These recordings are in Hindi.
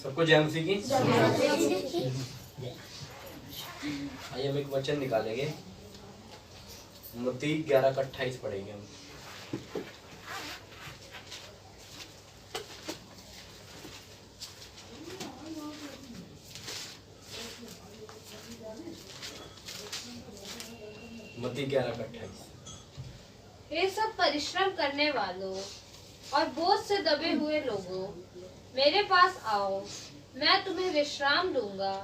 सबको जय मसीह की। आइए हम एक वचन निकालेंगे, मत्ती 11:28 पढ़ेंगे हम। मत्ती 11:28। हे सब परिश्रम करने वालों और बोझ से दबे हुए लोगों, मेरे पास आओ, मैं तुम्हें विश्राम दूंगा।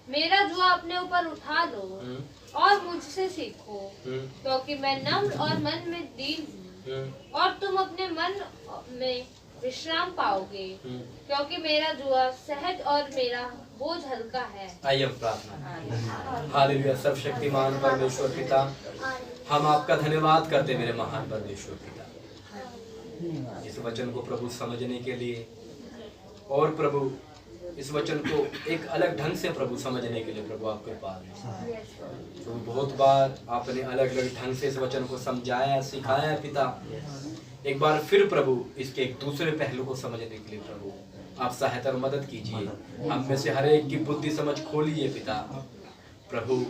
मेरा जुआ अपने ऊपर उठा लो और मुझसे सीखो, क्योंकि मैं नम्र और मन में दीन हूँ, और तुम अपने मन में विश्राम पाओगे, क्योंकि मेरा जुआ सहज और मेरा बोझ हल्का है। आइए हम प्रार्थना। हालेलुया। सर्वशक्तिमान परमेश्वर पिता, हम आपका धन्यवाद करते हैं मेरे महान परमेश्वर पिता, इस वचन को प्रभु समझने के लिए, और प्रभु इस वचन को एक अलग ढंग से प्रभु समझने के लिए प्रभु आपके पास है। तो बहुत बार आपने अलग अलग ढंग से इस वचन को समझाया, सिखाया पिता। एक बार फिर प्रभु इसके एक दूसरे पहलू को समझने के लिए प्रभु आप सहायता और मदद कीजिए। हम में से हर एक की बुद्धि समझ खोलिए पिता। प्रभु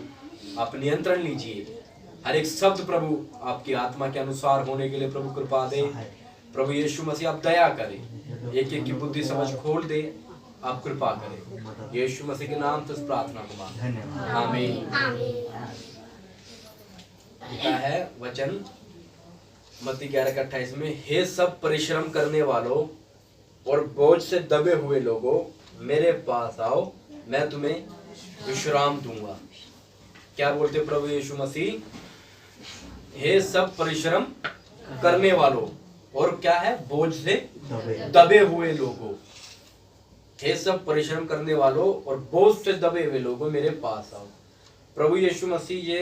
आप नियंत्रण लीजिए, हर एक शब्द प्रभु आपकी आत्मा के अनुसार होने के लिए प्रभु कृपा दे। प्रभु यीशु मसीह आप दया करें, एक एक की बुद्धि समझ खोल दे, आप कृपा करें। यीशु मसीह के नाम से इस प्रार्थना को मांगते, आमीन। लिखा है वचन मत्ती 11:28 में, हे सब परिश्रम करने वालों और बोझ से दबे हुए लोगों, मेरे पास आओ, मैं तुम्हें विश्राम दूंगा। क्या बोलते प्रभु यीशु मसीह? हे सब परिश्रम करने वालों और क्या है, बोझ से दबे हुए लोगों, हे सब परिश्रम करने वालों और बोझ से दबे हुए लोगों, मेरे पास आओ। प्रभु यीशु मसीह ये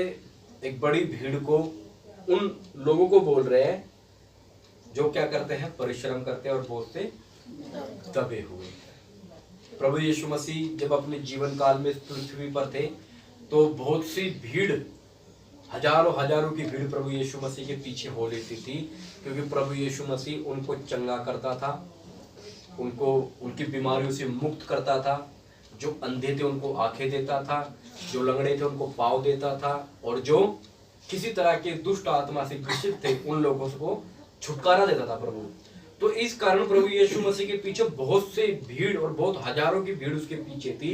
एक बड़ी भीड़ को, उन लोगों को बोल रहे हैं जो क्या करते हैं, परिश्रम करते हैं और बोझ से दबे हुए। प्रभु यीशु मसीह जब अपने जीवन काल में इस पृथ्वी पर थे तो बहुत सी भीड़, हजारों की भीड़ प्रभु यीशु मसीह के पीछे हो लेती थी, क्योंकि प्रभु यीशु मसीह उनको चंगा करता था, उनको उनकी बीमारियों से मुक्त करता था। जो अंधे थे उनको आंखें देता था, जो लंगड़े थे उनको पाँव देता था, और जो किसी तरह के दुष्ट आत्मा से ग्रसित थे उन लोगों को छुटकारा देता था प्रभु। तो इस कारण प्रभु यीशु मसीह के पीछे बहुत से भीड़, और बहुत हजारों की भीड़ उसके पीछे थी।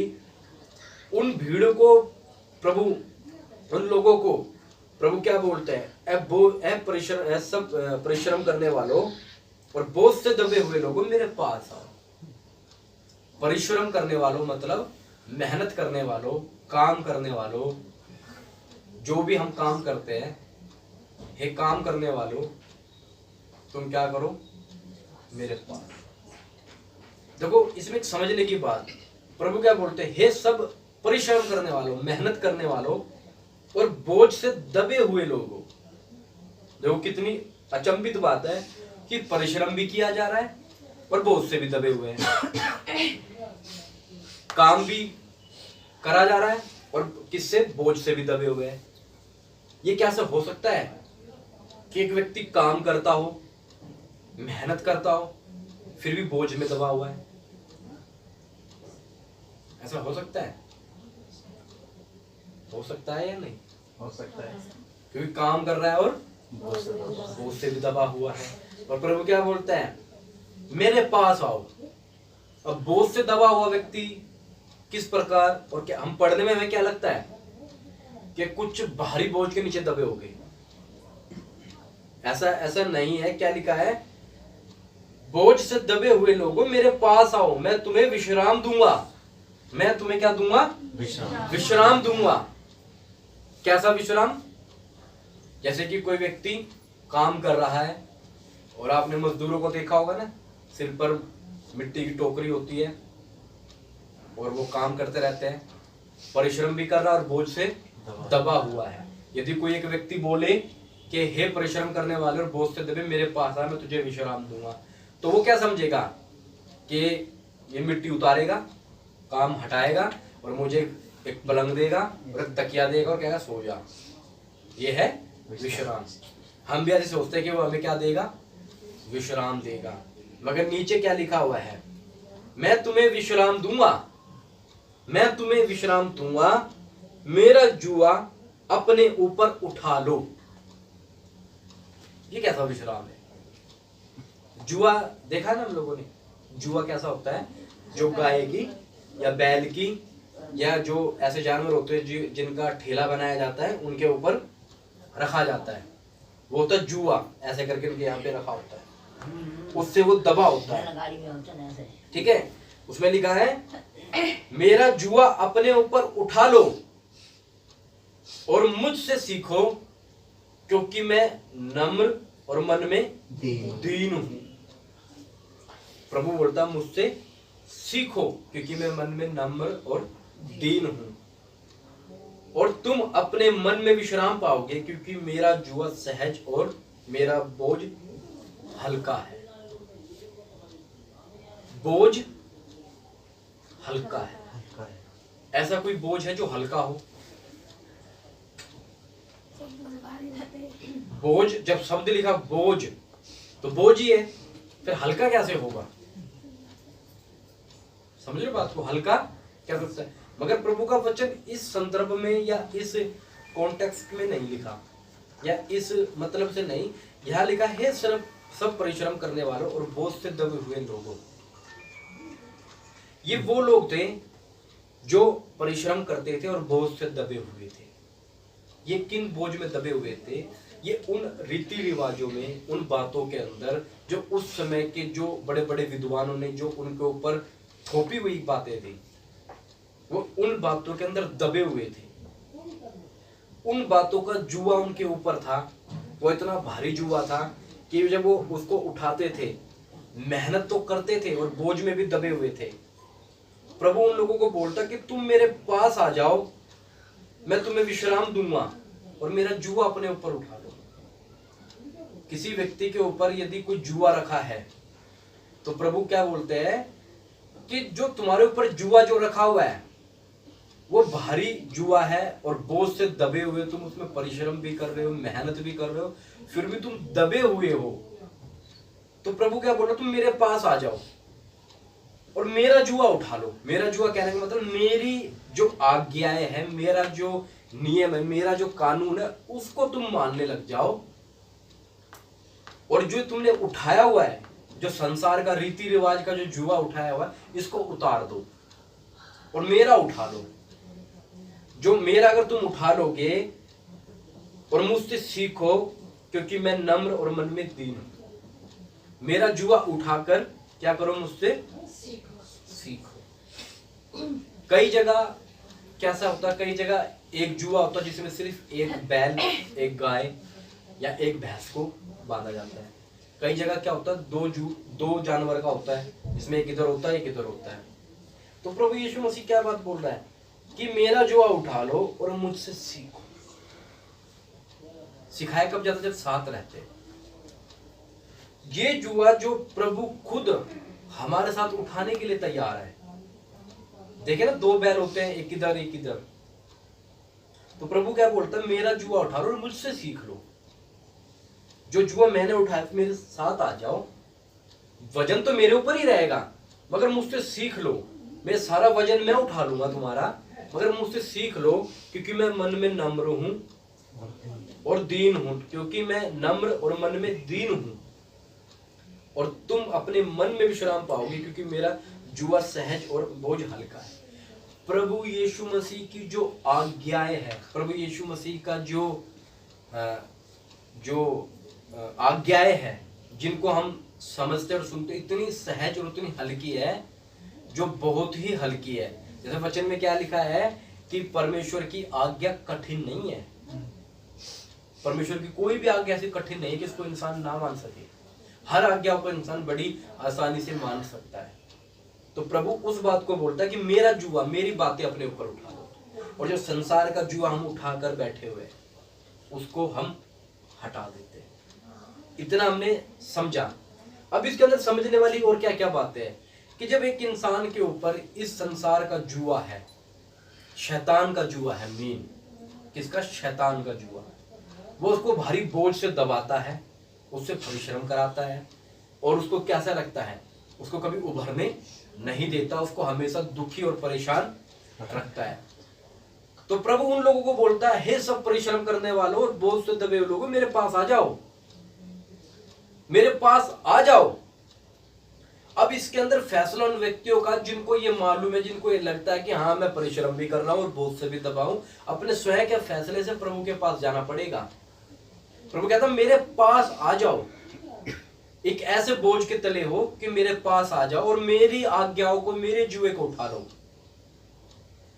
उन भीड़ों को प्रभु, उन लोगों को प्रभु क्या बोलते हैं, सब परिश्रम करने वालों और बोझ से दबे हुए लोगों, मेरे पास आओ। परिश्रम करने वालों मतलब मेहनत करने वालों, काम करने वालों, जो भी हम काम करते हैं, हे काम करने वालों, तुम क्या करो, मेरे पास। देखो इसमें एक समझने की बात, प्रभु क्या बोलते हैं, हे सब परिश्रम करने वालों, मेहनत करने वालों और बोझ से दबे हुए लोगों। देखो कितनी अचंभित बात है कि परिश्रम भी किया जा रहा है और बोझ से भी दबे हुए हैं, काम भी करा जा रहा है और किससे, बोझ से भी दबे हुए हैं। ये कैसे हो सकता है कि एक व्यक्ति काम करता हो, मेहनत करता हो, फिर भी बोझ में दबा हुआ है? ऐसा हो सकता है? हो सकता है या नहीं हो सकता है, क्योंकि काम कर रहा है और बोझ से भी दबा हुआ है। और प्रभु क्या बोलता है, मेरे पास आओ। अब बोझ से दबा हुआ व्यक्ति किस प्रकार, और क्या हम पढ़ने में हमें क्या लगता है कि कुछ भारी बोझ के नीचे दबे हो गए? ऐसा नहीं है। क्या लिखा है, बोझ से दबे हुए लोगों, मेरे पास आओ, मैं तुम्हें विश्राम दूंगा। मैं तुम्हें क्या दूंगा, विश्राम दूंगा। कैसा विश्राम? जैसे कि कोई व्यक्ति काम कर रहा है और आपने मजदूरों को देखा होगा ना, सिर पर मिट्टी की टोकरी होती है और वो काम करते रहते हैं, परिश्रम भी कर रहा है और बोझ से दबा हुआ है। यदि कोई एक व्यक्ति बोले कि हे परिश्रम करने वाले और बोझ से दबे, मेरे पास आ, मैं तुझे विश्राम दूंगा, तो वो क्या समझेगा कि ये मिट्टी उतारेगा, काम हटाएगा और मुझे एक पलंग देगा और एक तकिया देगा और कहेगा सो जा। ये है विश्राम। हम भी ऐसे सोचते हैं कि वो हमें क्या देगा, विश्राम देगा, मगर नीचे क्या लिखा हुआ है, मैं तुम्हें विश्राम दूंगा, मैं तुम्हें विश्राम दूंगा, मेरा जुआ अपने ऊपर उठा लो। ये कैसा विश्राम है? जुआ देखा ना हम लोगों ने, जुआ कैसा होता है? जो गाय की या बैल की या जो ऐसे जानवर होते हैं जिनका ठेला बनाया जाता है उनके ऊपर रखा जाता है, वो होता है जुआ। ऐसे करके उनके यहाँ पे रखा होता है, उससे वो दबा होता है। ठीक है, उसमें लिखा है मेरा जुआ अपने ऊपर उठा लो और मुझसे सीखो, क्योंकि मैं नम्र और मन में दीन हूं। प्रभु बोलता मुझसे सीखो, क्योंकि मैं मन में नम्र और दीन हूं, और तुम अपने मन में विश्राम पाओगे, क्योंकि मेरा जुआ सहज और मेरा बोझ हल्का है। बोझ हल्का है। ऐसा कोई बोझ है जो हल्का हो? बोझ, जब शब्द लिखा बोझ तो बोझ ही है, फिर हल्का कैसे होगा? समझ रहे बात को? हल्का क्या सकता है? मगर प्रभु का वचन इस संदर्भ में या इस कॉन्टेक्स्ट में नहीं लिखा, या इस मतलब से नहीं। यह लिखा है सिर्फ सब परिश्रम करने वालों और बोझ से दबे हुए लोगों। ये वो लोग थे जो परिश्रम करते थे और बोझ से दबे हुए थे। ये किन बोझ में दबे हुए थे? ये उन रीति रिवाजों में, उन बातों के अंदर जो उस समय के जो बड़े बड़े विद्वानों ने जो उनके ऊपर थोपी हुई बातें थी, वो उन बातों के अंदर दबे हुए थे। उन बातों का जुआ उनके ऊपर था। वो इतना भारी जुआ था कि जब वो उसको उठाते थे, मेहनत तो करते थे और बोझ में भी दबे हुए थे। प्रभु उन लोगों को बोलता कि तुम मेरे पास आ जाओ, मैं तुम्हें विश्राम दूंगा और मेरा जुआ अपने ऊपर उठा लो। किसी व्यक्ति के ऊपर यदि कोई जुआ रखा है तो प्रभु क्या बोलते हैं कि जो तुम्हारे ऊपर जुआ जो रखा हुआ है वो भारी जुआ है और बोझ से दबे हुए, तुम उसमें परिश्रम भी कर रहे हो, मेहनत भी कर रहे हो, फिर भी तुम दबे हुए हो। तो प्रभु क्या बोल रहा, तुम मेरे पास आ जाओ और मेरा जुआ उठा लो। मेरा जुआ कहने का मतलब मेरी जो आज्ञाएं हैं, मेरा जो नियम है, मेरा जो कानून है, उसको तुम मानने लग जाओ। और जो तुमने उठाया हुआ है, जो संसार का रीति रिवाज का जो जुआ उठाया हुआ है, इसको उतार दो और मेरा उठा लो। जो मेरा अगर तुम उठा लोगे और मुझसे सीखो, क्योंकि मैं नम्र और मन में दीन हूं। मेरा जुआ उठाकर क्या करो? मुझसे सीखो। कई जगह कैसा होता है? कई जगह एक जुआ होता है जिसमें सिर्फ एक बैल, एक गाय या एक भैंस को बांधा जाता है। कई जगह क्या होता है? दो जानवर का होता है, जिसमें एक इधर होता है एक इधर होता है। तो प्रभु यीशु मसीह क्या बात बोल रहा है कि मेरा जुआ उठा लो और मुझसे सीखो। सिखाया कब जाता? जब साथ रहते। ये जुआ जो प्रभु खुद हमारे साथ उठाने के लिए तैयार है। देखे ना, दो बैल होते हैं, एक इधर एक इधर। तो प्रभु क्या बोलता है? मेरा जुआ उठा लो और मुझसे सीख लो। जो जुआ मैंने उठाया मेरे साथ आ जाओ। वजन तो मेरे ऊपर ही रहेगा, मगर मुझसे सीख लो। मैं सारा वजन मैं उठा लूंगा तुम्हारा, मगर मुझसे सीख लो, क्योंकि मैं मन में नम्र हूं और दीन हूं। क्योंकि मैं नम्र और मन में दीन हूं, और तुम अपने मन में विश्राम पाओगे, क्योंकि मेरा जुआ सहज और बोझ हल्का है। प्रभु यीशु मसीह की जो आज्ञाएं है, प्रभु यीशु मसीह का जो आज्ञाएं हैं, जिनको हम समझते और सुनते, इतनी सहज और इतनी हल्की है, जो बहुत ही हल्की है। जैसे वचन में क्या लिखा है कि परमेश्वर की आज्ञा कठिन नहीं है। परमेश्वर की कोई भी आज्ञा ऐसी कठिन नहीं है कि इसको इंसान ना मान सके। हर आज्ञा को इंसान बड़ी आसानी से मान सकता है। तो प्रभु उस बात को बोलता है कि मेरा जुआ, मेरी बातें अपने ऊपर उठा लो, और जो संसार का जुआ हम उठाकर बैठे हुए उसको हम हटा देते हैं। इतना हमने समझा। अब इसके अंदर समझने वाली और क्या क्या बातें हैं कि जब एक इंसान के ऊपर इस संसार का जुआ है, शैतान का जुआ है, मेन किसका? शैतान का जुआ। वो उसको भारी बोझ से दबाता है, उससे परिश्रम कराता है, और उसको कैसा लगता है? उसको कभी उभरने नहीं देता, उसको हमेशा दुखी और परेशान रखता है। तो प्रभु उन लोगों को बोलता है, हे सब परिश्रम करने वालों और बोझ से दबे हुए लोगों, मेरे पास आ जाओ, मेरे पास आ जाओ। अब इसके अंदर फैसला उन व्यक्तियों का जिनको ये मालूम है, जिनको ये लगता है कि हाँ मैं परिश्रम भी कर रहा हूं और बोझ से भी दबा हूं, अपने स्वयं के फैसले से प्रभु के पास जाना पड़ेगा। प्रभु कहता मेरे पास आ जाओ, एक ऐसे बोझ के तले हो कि मेरे पास आ जाओ और मेरी आज्ञाओं को, मेरे जुए को उठा लो,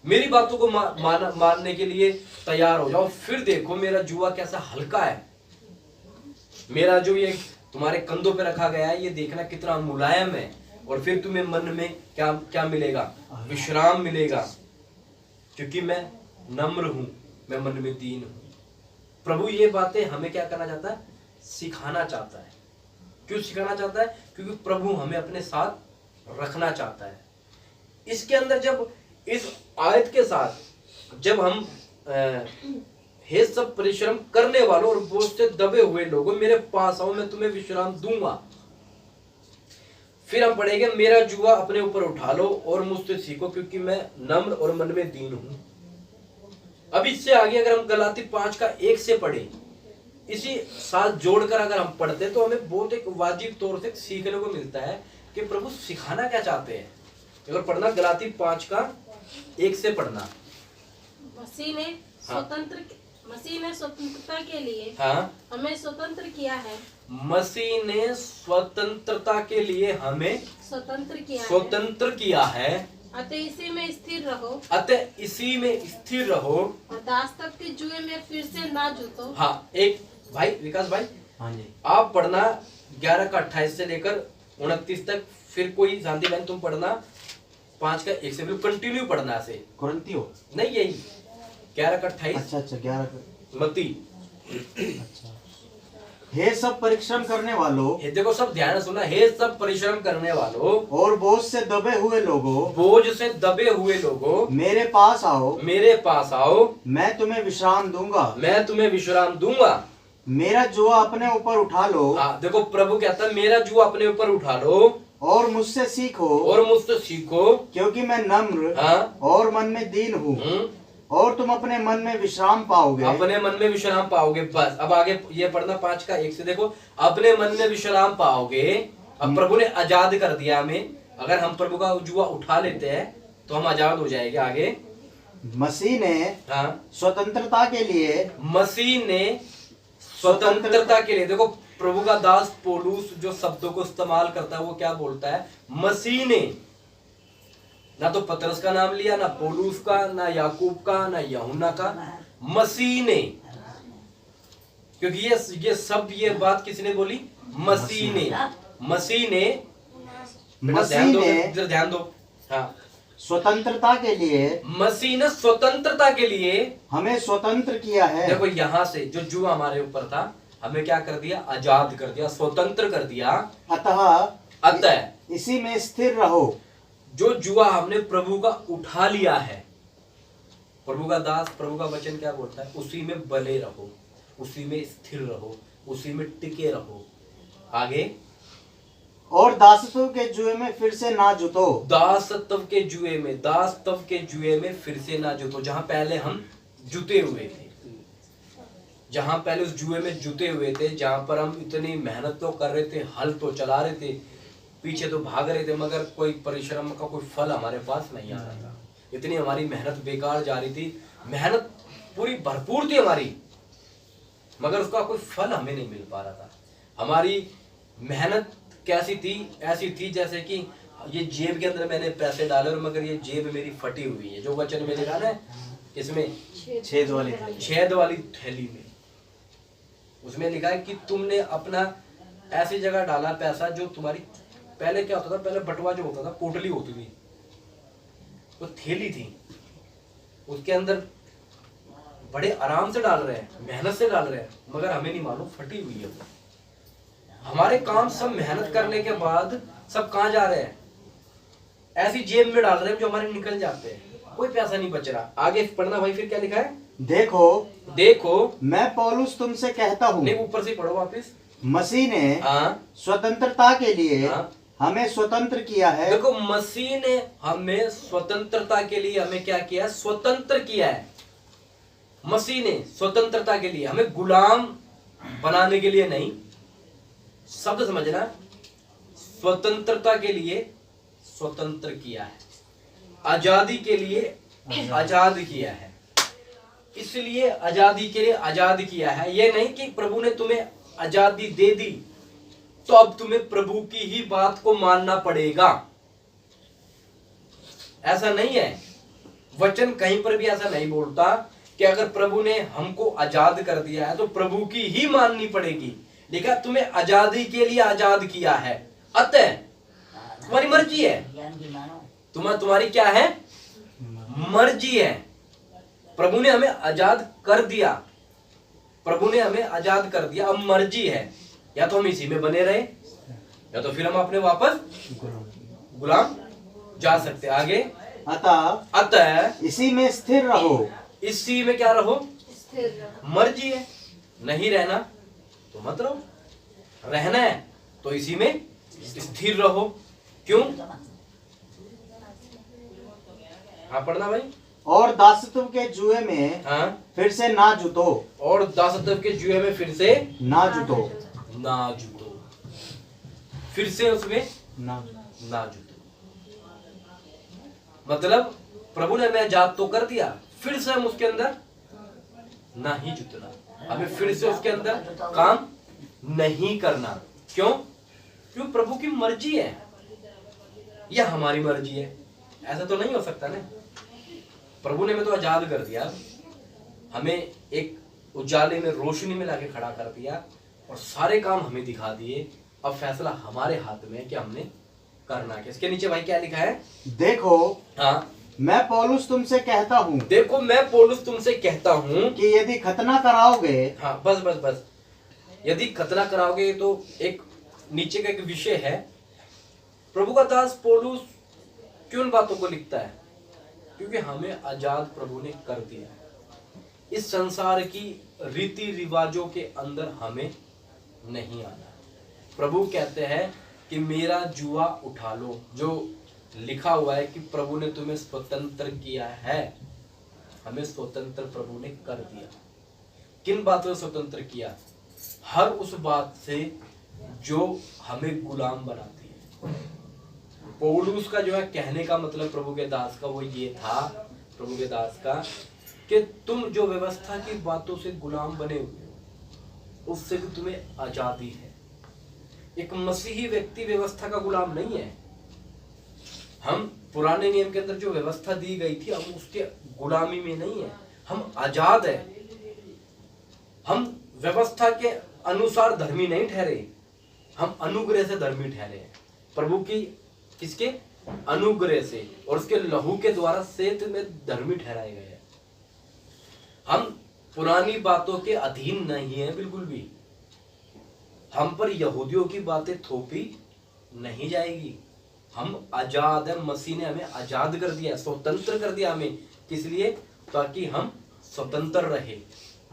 मेरी बातों को मानने के लिए तैयार हो जाओ। फिर देखो मेरा जुआ कैसा हल्का है, मेरा जो ये तुम्हारे कंधों पे रखा गया है ये देखना कितना मुलायम है। और फिर तुम्हें मन में क्या क्या मिलेगा? विश्राम मिलेगा, क्योंकि मैं नम्र हूं, मैं मन में दीन हूं। प्रभु ये बातें हमें क्या करना चाहता है? सिखाना चाहता है। क्यों सिखाना चाहता है? क्योंकि प्रभु हमें अपने साथ रखना चाहता है। इसके अंदर जब इस आयत के साथ जब हम हे सब परिश्रम करने वालों और बोझ से दबे हुए लोगों, मेरे पास आओ, मैं तुम्हें विश्राम दूंगा। फिर हम पढ़ेंगे, मेरा जुआ अपने ऊपर उठा लो और मुझसे सीखो, क्योंकि मैं नम्र और मन में दीन हूं। अब इससे आगे अगर हम गलाती 5 का 1 से पढ़े, इसी साथ जोड़कर अगर हम पढ़ते तो हमें बहुत एक वाजिब तौर से सीखने को मिलता है कि प्रभु सिखाना क्या चाहते हैं। अगर पढ़ना गलाती 5 का 1 से पढ़ना। मसीह ने स्वतंत्रता के लिए हमें स्वतंत्र किया है। मसीह ने स्वतंत्रता के लिए हमें स्वतंत्र किया है। अतः इसी में स्थिर रहो, अतः इसी में स्थिर रहो और दासत्व के जुए में फिर से ना जुटो। हाँ, एक भाई विकास भाई, हाँ जी, आप पढ़ना 11 का 28 से लेकर 29 तक। फिर कोई शांति बहन तुम पढ़ना 5 का 1 से, कंटिन्यू पढ़ना ऐसे। कुरिन्थियों नहीं, यही 11 का 28। अच्छा 11 का। मत्ती। अच्छा, हे सब परिश्रम करने वालों, ये देखो सब ध्यान से सुना, हे सब परिश्रम करने वालों और बोझ से दबे हुए लोगों, बोझ से दबे हुए लोगों, मेरे पास आओ, मेरे पास आओ, मैं तुम्हें विश्राम दूंगा। मैं तुम्हें विश्राम दूंगा। मेरा जुआ अपने ऊपर उठा लो। हाँ, देखो प्रभु कहता है मेरा जुआ अपने ऊपर उठा लो और मुझसे सीखो, और मुझसे सीखो, क्योंकि मैं नम्र हाँ, और मन में दीन हूँ, और तुम अपने मन में विश्राम पाओगे। अपने मन में विश्राम पाओगे। बस अब आगे ये पढ़ना 5 का 1 से, देखो अपने मन में विश्राम पाओगे। अब प्रभु ने आजाद कर दिया हमें। अगर हम प्रभु का जुआ उठा लेते हैं तो हम आजाद हो जाएंगे। आगे, मसीह ने हाँ, स्वतंत्रता के लिए, मसीह ने स्वतंत्रता के लिए, देखो प्रभु का दास पौलुस जो शब्दों को इस्तेमाल करता है वो क्या बोलता है? मसीह ने। ना तो पतरस का नाम लिया, ना पौलुस का, ना याकूब का, ना यूहन्ना का, मसीह ने। क्योंकि ये सब ये बात किसने बोली? मसीह ने। मसीह ने, इधर ध्यान दो। हाँ, स्वतंत्रता के लिए, मसीह ने स्वतंत्रता के लिए हमें स्वतंत्र किया है। देखो यहाँ से जो जुआ हमारे ऊपर था, हमें क्या कर दिया? आजाद कर दिया, स्वतंत्र कर दिया। अतः इसी में स्थिर रहो। जो जुआ हमने प्रभु का उठा लिया है, प्रभु का दास, प्रभु का वचन क्या बोलता है? उसी में बने रहो, उसी में स्थिर रहो, उसी में टिके रहो। आगे, और दासत्व के जुए में फिर से ना जुटो। दासत्व के जुए में, दासत्व के जुए में फिर से ना जुटो। जहां पहले हम जुटे हुए थे, जहां पहले उस जुए में जुटे हुए थे, जहां पर हम इतनी मेहनत तो कर रहे थे, हल तो चला रहे थे, पीछे तो भाग रहे थे, मगर कोई परिश्रम का कोई फल हमारे पास नहीं आ रहा था। इतनी हमारी मेहनत बेकार जा रही थी, मेहनत पूरी भरपूर थी हमारी, मगर उसका कोई फल हमें नहीं मिल पा रहा था। हमारी मेहनत कैसी थी? ऐसी थी जैसे कि ये जेब के अंदर मैंने पैसे डाले और मगर ये जेब मेरी फटी हुई है। जो वचन में लिखा है इसमें, छेद वाली थैली में, उसमें लिखा है कि तुमने अपना ऐसी जगह डाला पैसा जो तुम्हारी, पहले क्या होता था? पहले बटुआ जो होता था, पोटली होती थी, वो थैली थी, उसके अंदर बड़े आराम से डाल रहे हैं, मेहनत से डाल रहे हैं, मगर हमें नहीं मालूम फटी हुई है वो। हमारे काम सब मेहनत करने के बाद सब कहाँ जा रहे हैं? ऐसी जेब में डाल रहे हैं जो हमारे निकल जाते हैं, कोई पैसा नहीं बच रहा। आगे पढ़ना भाई, फिर क्या लिखा है? देखो मैं पौलुस तुमसे कहता हूँ। नहीं, ऊपर से पढ़ो वापिस। मसीह ने स्वतंत्रता के लिए हमें स्वतंत्र किया है। देखो, मसीह ने हमें स्वतंत्रता के लिए हमें क्या किया? स्वतंत्र किया है। मसीह ने स्वतंत्रता के लिए, हमें गुलाम बनाने के लिए नहीं। शब्द समझना, स्वतंत्रता के लिए स्वतंत्र किया है, आजादी के लिए आजाद किया है। इसलिए आजादी के लिए आजाद किया है। यह नहीं कि प्रभु ने तुम्हें आजादी दे दी तो अब तुम्हें प्रभु की ही बात को मानना पड़ेगा, ऐसा नहीं है। वचन कहीं पर भी ऐसा नहीं बोलता कि अगर प्रभु ने हमको आजाद कर दिया है तो प्रभु की ही माननी पड़ेगी। देखा, तुम्हें आजादी के लिए आजाद किया है, अतः तुम्हारी मर्जी है। तुम्हारी क्या है? मर्जी है। प्रभु ने हमें आजाद कर दिया, प्रभु ने हमें आजाद कर दिया। अब मर्जी है, या तो हम इसी में बने रहे या तो फिर हम अपने वापस गुलाम जा सकते। आगे, अतः इसी में स्थिर रहो। इसी में क्या रहो? स्थिर रहो। मर्जी है, नहीं रहना तो मत रहो, रहना है तो इसी में स्थिर रहो। क्यों? हाँ, पढ़ना भाई। और दासत्व के जुए में हाँ, फिर से ना जुटो। और दासत्व के जुए में फिर से ना जुटो। ना जुटो, फिर से उसमें ना ना जुटो। मतलब प्रभु ने हमें आजाद तो कर दिया, फिर से हम उसके अंदर ना ही जुटना, हमें फिर से उसके अंदर काम नहीं करना। क्यों? क्यों? प्रभु की मर्जी है या हमारी मर्जी है? ऐसा तो नहीं हो सकता ना। प्रभु ने हमें तो आजाद कर दिया, हमें एक उजाले में, रोशनी में लाके खड़ा कर दिया और सारे काम हमें दिखा दिए। अब फैसला हमारे हाथ में है कि हमने करना क्या। इसके नीचे भाई क्या लिखा है? देखो, हाँ, मैं पौलुस तुमसे कहता हूँ। देखो, मैं पौलुस तुमसे कहता हूँ कि यदि खतना कराओगे। हाँ, बस बस बस, यदि खतना कराओगे तो एक नीचे का एक विषय है। प्रभु का दास पौलुस क्यों इन बातों को लिखता है? क्योंकि हमें आजाद प्रभु ने कर दिया है। इस संसार की रीति रिवाजों के अंदर हमें नहीं आना। प्रभु कहते हैं कि मेरा जुआ उठा लो। जो लिखा हुआ है कि प्रभु ने तुम्हें स्वतंत्र किया है, हमें स्वतंत्र प्रभु ने कर दिया। किन बातों से स्वतंत्र किया? हर उस बात से जो हमें गुलाम बनाती है। पौलुस का जो है कहने का मतलब प्रभु के दास का वो ये था, प्रभु के दास का, कि तुम जो व्यवस्था की बातों से गुलाम बने हुए हो उससे भी तुम्हें आजादी है। एक मसीही व्यक्ति व्यवस्था का गुलाम नहीं है। हम पुराने नियम के अंदर जो व्यवस्था दी गई थी हम उसके गुलामी में नहीं है, हम आजाद है। हम व्यवस्था के अनुसार धर्मी नहीं ठहरे, हम अनुग्रह से धर्मी ठहरे हैं। प्रभु की किसके? अनुग्रह से और उसके लहू के द्वारा सेत में धर्मी ठहराए गए हैं। हम पुरानी बातों के अधीन नहीं है बिल्कुल भी। हम पर यहूदियों की बातें थोपी नहीं जाएगी। हम आजाद है, मसीह ने हमें आजाद कर दिया, स्वतंत्र कर दिया हमें। किस लिए? ताकि हम स्वतंत्र रहे,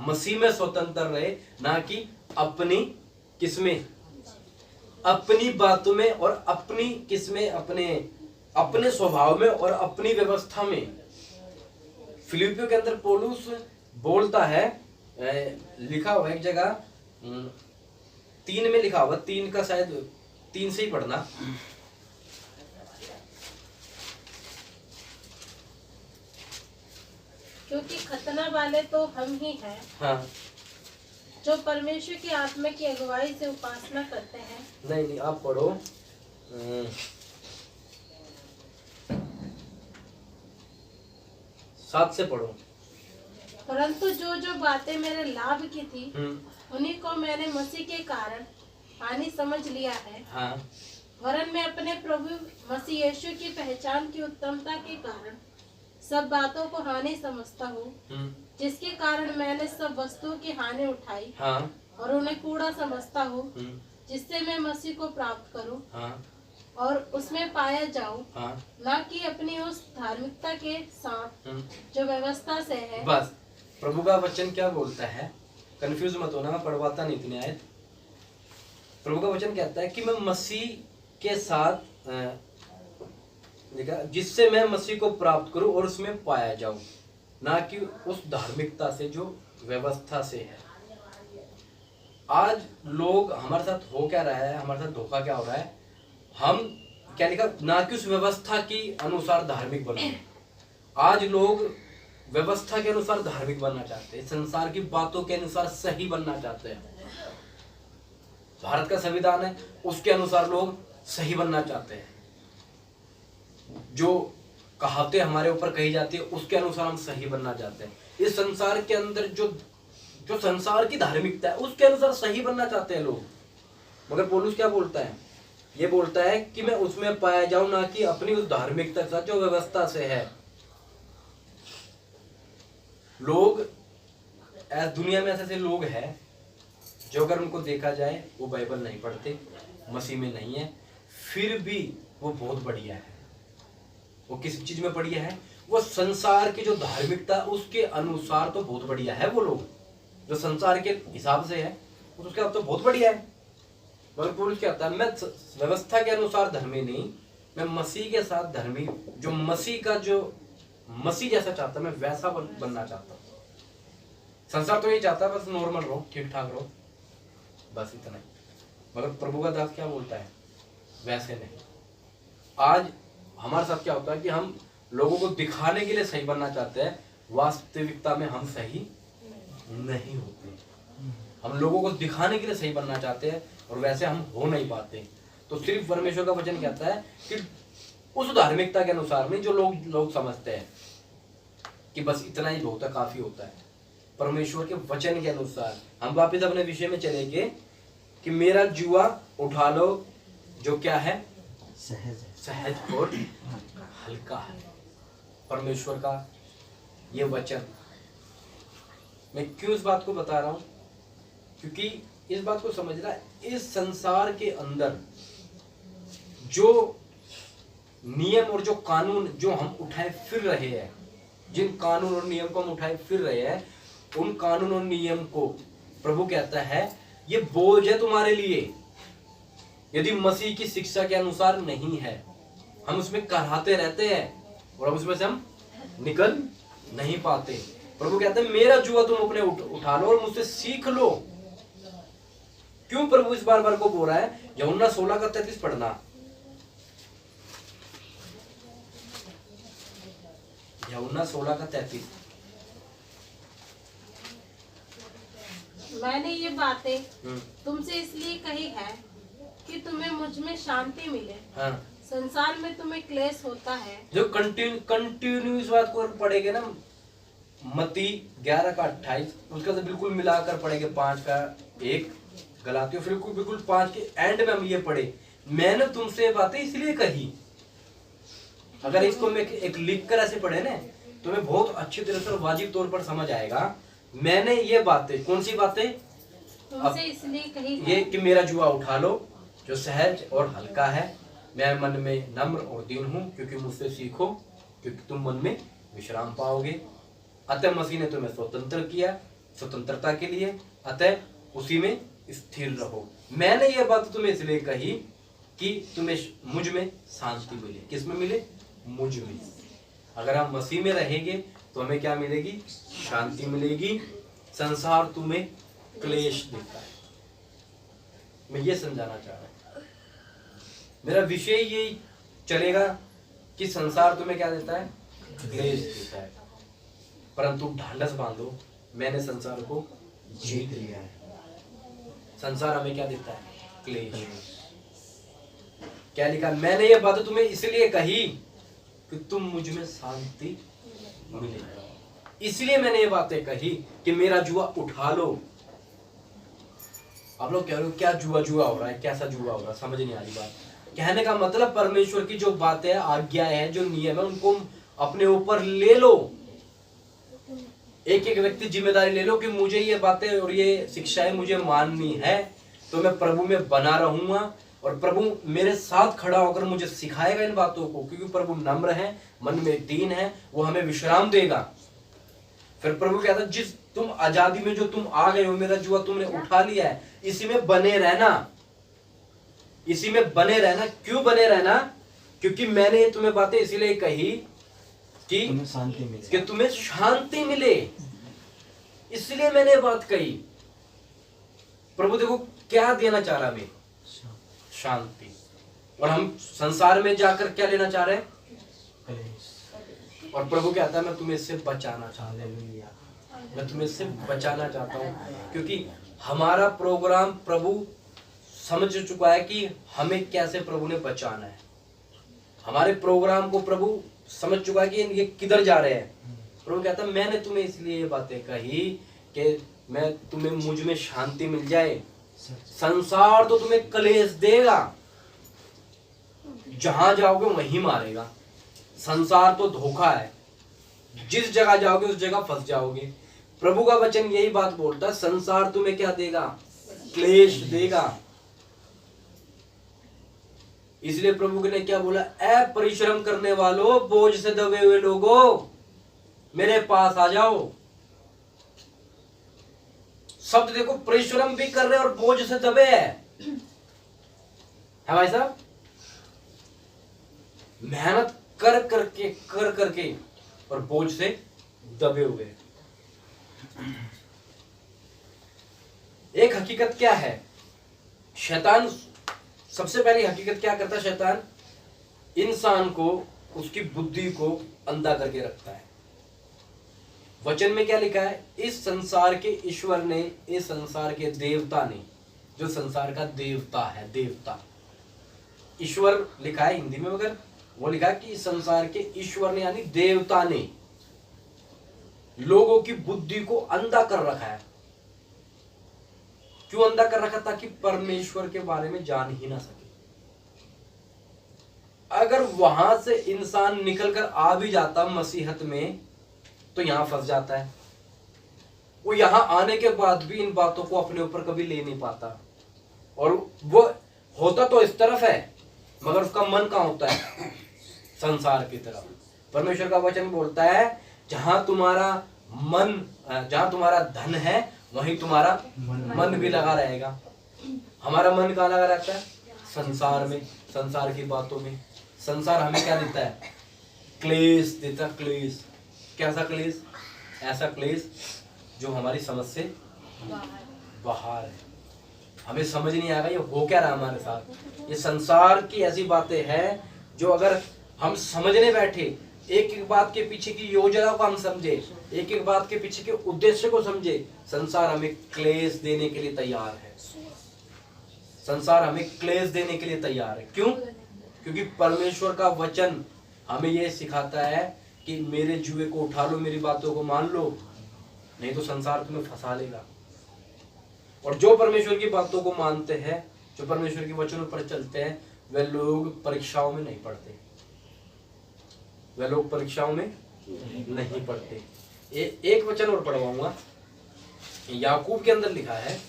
मसीह में स्वतंत्र रहे, ना कि अपनी किसमें, अपनी बातों में और अपनी किसमें, अपने स्वभाव में और अपनी व्यवस्था में। फिलिपियों के अंदर पौलुस बोलता है, लिखा हुआ एक जगह 3 में लिखा हुआ, 3 का शायद 3 से ही पढ़ना। क्योंकि खतना वाले तो हम ही हैं, हाँ, जो परमेश्वर की आत्मा की अगुवाई से उपासना करते हैं। नहीं आप पढ़ो। 7 से पढ़ो। परंतु जो जो बातें मेरे लाभ की थी उन्हीं को मैंने मसीह के कारण हानि समझ लिया है। हाँ, वरन मैं अपने प्रभु मसीह यीशु की पहचान की उत्तमता के कारण सब बातों को हानि समझता हूँ, जिसके कारण मैंने सब वस्तुओं की हानि उठाई। हाँ, और उन्हें कूड़ा समझता हूँ, जिससे मैं मसीह को प्राप्त करूँ। हाँ, और उसमें पाया जाऊँ, हाँ, न कि अपनी उस धार्मिकता के साथ जो व्यवस्था से है। बस प्रभु का वचन क्या बोलता है? कंफ्यूज मत होना, मैं पढ़वाता नहीं इतने आयत। प्रभु का वचन कहता है कि मैं मसीह के साथ देखा, जिससे मैं मसीह को प्राप्त करूं और उसमें पाया जाऊं, ना कि उस धार्मिकता से जो व्यवस्था से है। आज लोग हमारे साथ हो क्या रहा है, हमारे साथ धोखा क्या हो रहा है, हम क्या लिखा, ना कि उस व्यवस्था की अनुसार धार्मिक बनो। आज लोग व्यवस्था के अनुसार धार्मिक बनना चाहते हैं, संसार की बातों के अनुसार सही बनना चाहते हैं। भारत का संविधान है, उसके अनुसार लोग सही बनना चाहते हैं। जो कहावतें हमारे ऊपर कही जाती है उसके अनुसार हम सही बनना चाहते हैं। इस संसार के अंदर जो संसार की धार्मिकता है उसके अनुसार सही बनना चाहते हैं लोग। मगर पौलुस क्या बोलता है, ये बोलता है कि मैं उसमें पाया जाऊं, ना कि अपनी उस धार्मिकता के साथ जो व्यवस्था से है। लोग दुनिया में ऐसे लोग हैं जो अगर उनको देखा जाए वो बाइबल नहीं पढ़ते, मसीह में नहीं है, फिर भी वो बहुत बढ़िया है। वो किस चीज में बढ़िया है, वो संसार की जो धार्मिकता उसके अनुसार तो बहुत बढ़िया है। वो लोग जो संसार के हिसाब से है उसके अब तो बहुत बढ़िया है। मगर पुरुष क्या होता है, मैं व्यवस्था के अनुसार धर्मी नहीं, मैं मसीह के साथ धर्मी, जो मसीह का जो मसीह जैसा चाहता मैं वैसा बनना चाहता हूँ। संसार तो ये चाहता है बस नॉर्मल रहो, ठीक ठाक रहो, बस इतना ही। मगर प्रभु का दास क्या बोलता है, वैसे नहीं। आज हमारे साथ क्या होता है कि हम लोगों को दिखाने के लिए सही बनना चाहते हैं, वास्तविकता में हम सही नहीं होते। हम लोगों को दिखाने के लिए सही बनना चाहते हैं और वैसे हम हो नहीं पाते। तो सिर्फ परमेश्वर का वचन कहता है कि उस धार्मिकता के अनुसार नहीं जो लोग समझते हैं कि बस इतना ही बहुत है, काफी होता है। परमेश्वर के वचन के अनुसार हम वापस अपने विषय में चलेंगे कि मेरा जुआ उठा लो जो क्या है, सहज और हल्का है। परमेश्वर का ये वचन, मैं क्यों इस बात को बता रहा हूं, क्योंकि इस बात को समझना, इस संसार के अंदर जो नियम और जो कानून जो हम उठाए फिर रहे हैं, जिन कानून और नियम को हम उठाए फिर रहे हैं, उन कानून और नियम को प्रभु कहता है ये बोझ है तुम्हारे लिए। यदि मसीह की शिक्षा के अनुसार नहीं है, हम उसमें कराहते रहते हैं और हम उसमें से हम निकल नहीं पाते। प्रभु कहते हैं मेरा जुआ तुम अपने उठा लो और मुझसे सीख लो। क्यों प्रभु इस बार को बोल रहा है? यूहन्ना 16:33 पढ़ना। यूहन्ना 16:33। मैंने ये बातें तुमसे इसलिए कही है कि तुम्हें मुझ में शांति मिले। हाँ। संसार में तुम्हें क्लेश होता है। जो कंटिन्यू इस बात को पढ़ेंगे ना, मत्ती 11:28, उसका तो बिल्कुल मिलाकर पढ़ेंगे 5:1, गलातियों बिल्कुल 5 के एंड में हम ये पढ़े, मैंने तुमसे ये बातें इसलिए कही। अगर इसको मैं एक लिख कर ऐसे पढ़े ना तो मैं बहुत अच्छी तरह से वाजिब तौर पर समझ आएगा। मैंने ये बातें, कौन सी बातें? तुमसे इसलिए कही है ये कि मेरा जुआ उठा लो जो सहज और हल्का है, मैं मन में नम्र और दीन हूँ, क्योंकि मुझसे सीखो क्योंकि तुम मन में विश्राम पाओगे। अतः मसीह ने तुम्हें स्वतंत्र किया स्वतंत्रता के लिए, अतः उसी में स्थिर रहो। मैंने ये बात तुम्हें इसलिए कही कि तुम्हें मुझ में शांति मिले। किस में मिले? मुझ में। अगर हम मसीह में रहेंगे तो हमें क्या मिलेगी? शांति मिलेगी। संसार तुम्हें क्लेश देता है। मैं ये समझाना चाह रहा हूं, मेरा विषय यही चलेगा कि संसार तुम्हें क्या देता है? क्लेश देता है। परंतु ढांढस बांधो, मैंने संसार को जीत लिया है। संसार हमें क्या देता है? क्लेश। क्या लिखा? मैंने ये बात तुम्हें इसलिए कही कि तुम मुझ में शांति मिले, इसलिए मैंने ये बातें कही कि मेरा जुआ उठा लो। आप लोग कह रहे हो क्या जुआ हो रहा है, कैसा जुआ हो रहा है? समझ नहीं आ रही बात। कहने का मतलब परमेश्वर की जो बातें है, आज्ञा है, जो नियम है, उनको अपने ऊपर ले लो। एक एक व्यक्ति जिम्मेदारी ले लो कि मुझे ये बातें और ये शिक्षाएं मुझे माननी है, तो मैं प्रभु में बना रहूंगा और प्रभु मेरे साथ खड़ा होकर मुझे सिखाएगा इन बातों को, क्योंकि प्रभु नम्र है, मन में दीन है, वो हमें विश्राम देगा। फिर प्रभु कहता है जिस तुम आजादी में जो तुम आ गए हो, मेरा जुआ तुमने उठा लिया है, इसी में बने रहना, इसी में बने रहना। क्यों बने रहना? क्योंकि मैंने ये तुम्हें बातें इसीलिए कही कि तुम्हें शांति मिले। कि तुम्हें शांति मिले, इसलिए मैंने ये बात कही। प्रभु देखो क्या देना चाह रहा मैं? शांति। और हम संसार में जाकर क्या लेना चाह रहे हैं? और प्रभु कहता है मैं तुम्हें इससे बचाना चाहता हूं, मैं तुम्हें इससे बचाना चाहता हूं। क्योंकि हमारा प्रोग्राम प्रभु समझ चुका है कि हमें कैसे प्रभु ने बचाना है। हमारे प्रोग्राम को प्रभु समझ चुका है कि ये किधर जा रहे हैं। प्रभु कहता है मैंने तुम्हें इसलिए ये बातें कही कि मैं तुम्हें मुझ में शांति मिल जाए। संसार तो तुम्हें कलेश देगा, जहां जाओगे वहीं मारेगा। संसार तो धोखा है, जिस जगह जाओगे उस जगह फंस जाओगे। प्रभु का वचन यही बात बोलता है, संसार तुम्हें क्या देगा? क्लेश देगा। इसलिए प्रभु ने क्या बोला? ऐ परिश्रम करने वालों, बोझ से दबे हुए लोगों, मेरे पास आ जाओ। शब्द देखो, परिश्रम भी कर रहे और बोझ से दबे है भाई साहब। मेहनत कर करके और बोझ से दबे हुए। एक हकीकत क्या है? शैतान सबसे पहली हकीकत क्या करता है? शैतान इंसान को, उसकी बुद्धि को अंधा करके रखता है। वचन में क्या लिखा है? इस संसार के ईश्वर ने, इस संसार के देवता ने, जो संसार का देवता है, देवता ईश्वर लिखा है हिंदी में, मगर वो लिखा है कि संसार के ईश्वर ने यानी देवता ने लोगों की बुद्धि को अंधा कर रखा है। क्यों अंधा कर रखा? ताकि परमेश्वर के बारे में जान ही ना सके। अगर वहां से इंसान निकलकर आ भी जाता मसीहत में तो यहां फंस जाता है। वो यहां आने के बाद भी इन बातों को अपने ऊपर कभी ले नहीं पाता। और वो होता तो इस तरफ है, मगर उसका मन कहां होता है? संसार की तरफ। परमेश्वर का वचन बोलता है जहां तुम्हारा मन, जहां तुम्हारा धन है वहीं तुम्हारा मन भी लगा रहेगा। हमारा मन कहाँ लगा रहता है? संसार में, संसार की बातों में। संसार हमें क्या देता है? क्लेश देता है। क्लेश कैसा क्लेश? ऐसा क्लेश जो हमारी समझ से बाहर है। हमें समझ नहीं आएगा ये हो क्या रहा हमारे साथ। ये संसार की ऐसी बातें हैं जो अगर हम समझने बैठे, एक एक बात के पीछे की योजना को हम समझे, एक एक बात के पीछे के उद्देश्य को समझे, संसार हमें क्लेश देने के लिए तैयार है। संसार हमें क्लेश देने के लिए तैयार है। क्यों? क्योंकि परमेश्वर का वचन हमें यह सिखाता है कि मेरे जुए को उठा लो, मेरी बातों को मान लो, नहीं तो संसार तुम्हें फंसा लेगा। और जो परमेश्वर की बातों को मानते हैं, जो परमेश्वर के वचनों पर चलते हैं, वे लोग परीक्षाओं में नहीं पड़ते। वे लोग परीक्षाओं में नहीं पड़ते। एक वचन और पढ़वाऊंगा, याकूब के अंदर लिखा है,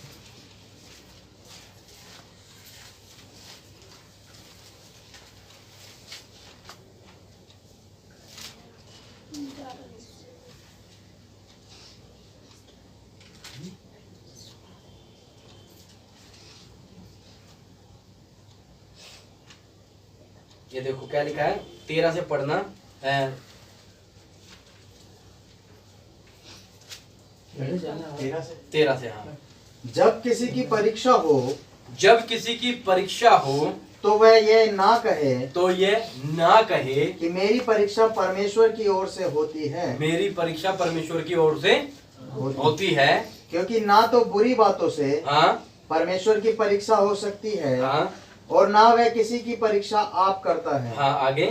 ये देखो क्या लिखा है, 13 से पढ़ना। 13 से हाँ। जब किसी की परीक्षा हो, जब किसी की परीक्षा हो तो वह ये ना कहे, तो ये ना कहे कि मेरी परीक्षा परमेश्वर की ओर से होती है। मेरी परीक्षा परमेश्वर की ओर से होती है। क्योंकि ना तो बुरी बातों से हाँ परमेश्वर की परीक्षा हो सकती है, हाँ और ना वह किसी की परीक्षा आप करता है। हाँ आगे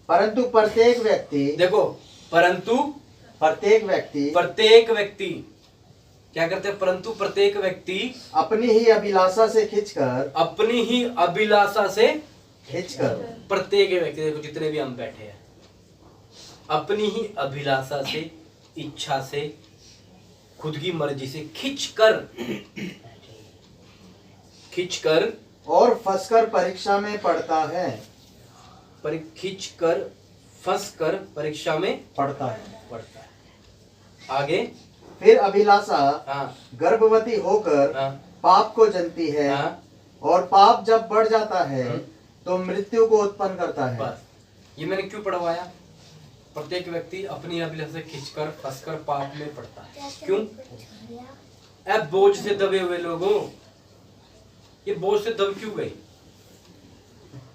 परंतु प्रत्येक व्यक्ति, देखो, परंतु प्रत्येक व्यक्ति प्रत्येक व्यक्ति क्या करते हैं? परंतु प्रत्येक व्यक्ति अपनी ही अभिलाषा से खिंचकर, अपनी ही अभिलाषा से खिंचकर, प्रत्येक व्यक्ति, देखो जितने भी हम बैठे हैं, अपनी ही अभिलाषा से, इच्छा से, खुद की मर्जी से खिंचकर और फंसकर परीक्षा में पड़ता है। खिंचकर फंसकर परीक्षा में पड़ता है। आगे फिर अभिलाषा हाँ गर्भवती होकर हाँ पाप को जनती है, हाँ और पाप जब बढ़ जाता है तो मृत्यु को उत्पन्न करता है। बस ये मैंने क्यों पढ़वाया? प्रत्येक व्यक्ति अपनी अभिलाषा से खिंचकर फंसकर पाप में पड़ता है। क्यों? अब बोझ से दबे हुए लोगों, ये बोझ से दब क्यों गए?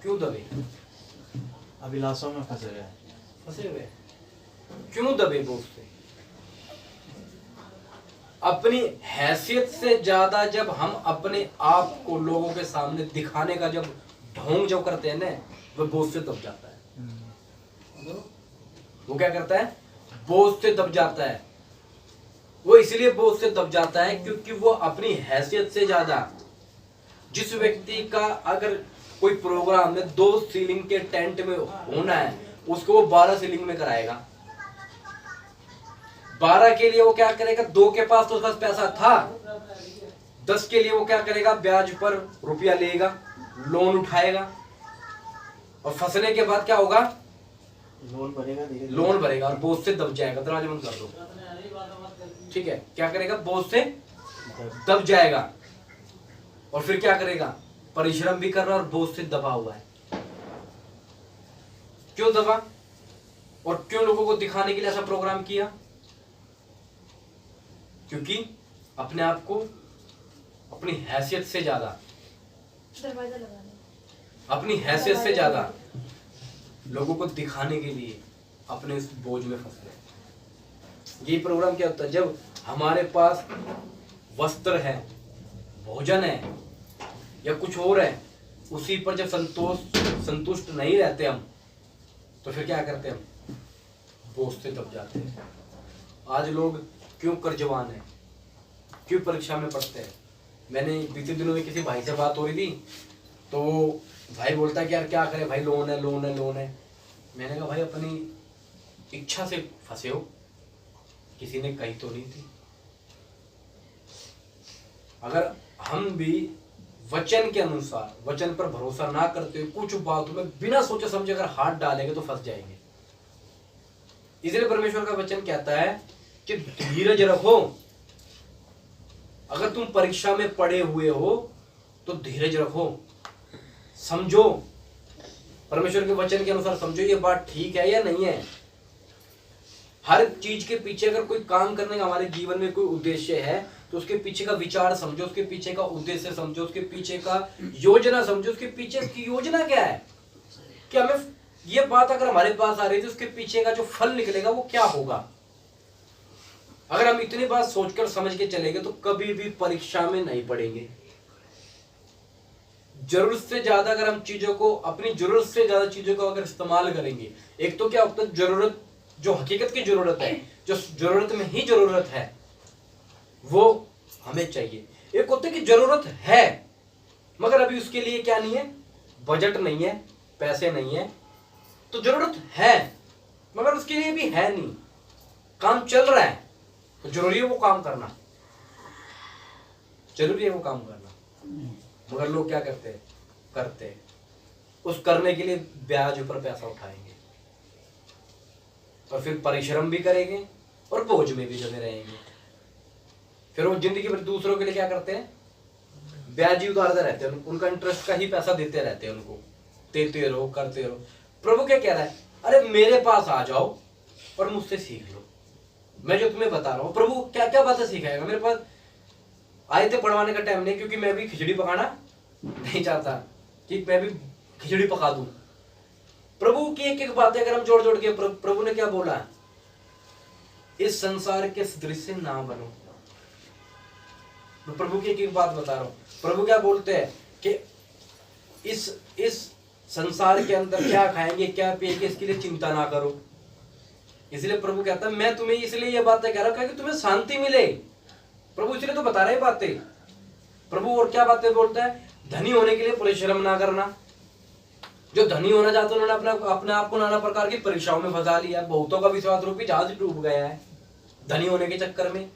क्यों दबे? अभिलाषों में फंसे गए। फंसे हुए क्यों दबे बोझ से? अपनी हैसियत से ज्यादा जब हम अपने आप को लोगों के सामने दिखाने का जब ढोंग जो करते हैं ना, वो बोझ से दब जाता है। वो क्या करता है? बोझ से दब जाता है। वो इसलिए बोझ से दब जाता है क्योंकि वो अपनी हैसियत से ज्यादा, जिस व्यक्ति का अगर कोई प्रोग्राम में 2 सीलिंग के टेंट में होना है, उसको वो 12 सीलिंग में कराएगा। 12 के लिए वो क्या करेगा? 2 के पास तो उसका पैसा था, 10 के लिए वो क्या करेगा? ब्याज पर रुपया लेगा, लोन उठाएगा, और फंसने के बाद क्या होगा? लोन भरेगा, लोन भरेगा और बोझ से दब जाएगा। दरवाजा बंद कर दो, ठीक है? क्या करेगा? बोझ से दब जाएगा। और फिर क्या करेगा? परिश्रम भी कर रहा है और बोझ से दबा हुआ है। क्यों दबा? और क्यों लोगों को दिखाने के लिए ऐसा प्रोग्राम किया? क्योंकि अपने आप को अपनी हैसियत से ज्यादा, दरवाजा लगाने, अपनी हैसियत से ज्यादा लोगों को दिखाने के लिए अपने इस बोझ में फंस गए। ये प्रोग्राम क्या होता है? जब हमारे पास वस्त्र है, भोजन है या कुछ और है, उसी पर जब संतुष्ट नहीं रहते हम, तो फिर क्या करते हैं? हम बोझ से दब जाते हैं। आज लोग क्यों कर्जवान है? क्यों परीक्षा में पढ़ते हैं? मैंने बीते दिनों में किसी भाई से बात हो रही थी, तो भाई बोलता है कि यार क्या करें भाई, लोन है लोन है लोन है। मैंने कहा भाई अपनी इच्छा से फंसे हो, किसी ने कही तो नहीं थी। अगर हम भी वचन के अनुसार, वचन पर भरोसा ना करते हुए कुछ बातों में बिना सोचे समझे अगर हाथ डालेंगे तो फंस जाएंगे। इसलिए परमेश्वर का वचन कहता है कि धीरज रखो। अगर तुम परीक्षा में पड़े हुए हो तो धीरज रखो, समझो, परमेश्वर के वचन के अनुसार समझो ये बात ठीक है या नहीं है। हर चीज के पीछे अगर कोई काम करने का हमारे जीवन में कोई उद्देश्य है तो उसके पीछे का विचार समझो, उसके पीछे का उद्देश्य समझो, उसके पीछे का योजना समझो। उसके पीछे की योजना क्या है कि हमें ये बात अगर हमारे पास आ रही थी, उसके पीछे का जो फल निकलेगा वो क्या होगा। अगर हम इतनी बात सोचकर समझ के चलेंगे तो कभी भी परीक्षा में नहीं पड़ेंगे। जरूरत से ज्यादा अगर हम चीजों को, अपनी जरूरत से ज्यादा चीजों को अगर इस्तेमाल करेंगे, एक तो क्या होता है, जरूरत जो हकीकत की जरूरत है, जो जरूरत में ही जरूरत है वो हमें चाहिए। एक होता है कि जरूरत है मगर अभी उसके लिए क्या नहीं है, बजट नहीं है, पैसे नहीं है, तो जरूरत है मगर उसके लिए भी है नहीं, काम चल रहा है तो जरूरी है वो काम करना, जरूरी है वो काम करना। मगर लोग क्या करते हैं? उस करने के लिए ब्याज ऊपर पैसा उठाएंगे और फिर परिश्रम भी करेंगे और बोझ में भी जमे रहेंगे। फिर वो जिंदगी भर दूसरों के लिए क्या करते हैं? ब्याज ही उतारते रहते हैं, उनका इंटरेस्ट का ही पैसा देते रहते हैं, उनको देते रहो, करते रहो। प्रभु क्या कह रहा है? अरे मेरे पास आ जाओ और मुझसे सीख लो, मैं जो तुम्हें बता रहा हूँ। प्रभु क्या क्या बातें सिखाएगा? मेरे पास आए थे पढ़वाने का टाइम नहीं, क्योंकि मैं भी खिचड़ी पकाना नहीं चाहता कि मैं भी खिचड़ी पका दूं। प्रभु की एक एक बातें अगर हम जोड़ जोड़ के, प्रभु ने क्या बोला? इस संसार के सदृश ना बनो। मैं प्रभु की एक एक बात बता रहा हूं। प्रभु क्या बोलते हैं कि इस संसार के अंदर क्या खाएंगे क्या पिएंगे इसके लिए चिंता ना करो। इसलिए प्रभु कहता है मैं तुम्हें इसलिए ये बातें कह रहा हूं कि तुम्हें शांति मिले। प्रभु इसलिए तो बता रहे बातें। प्रभु और क्या बातें बोलता है? धनी होने के लिए परिश्रम ना करना। जो धनी होना चाहते हैं उन्होंने अपने आप को नाना प्रकार की परीक्षाओं में फंसा लिया। बहुतों का विश्वास रूपी जहाज डूब गया है धनी होने के चक्कर में।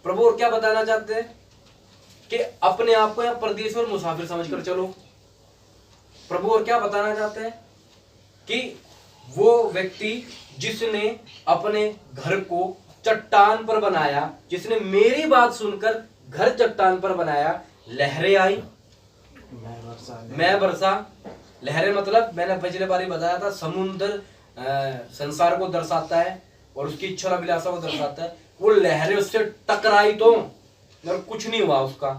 प्रभु और क्या बताना चाहते हैं कि अपने आप को या परदेश और मुसाफिर समझकर चलो। प्रभु और क्या बताना चाहते हैं कि वो व्यक्ति जिसने अपने घर को चट्टान पर बनाया, जिसने मेरी बात सुनकर घर चट्टान पर बनाया, लहरें आई मैं वर्षा। लहरें मतलब मैंने पिछले बार ही बताया था, समुद्र संसार को दर्शाता है और उसकी इच्छा और अभिलाषा को दर्शाता है। वो लहरें उससे टकराई तो मगर कुछ नहीं हुआ उसका।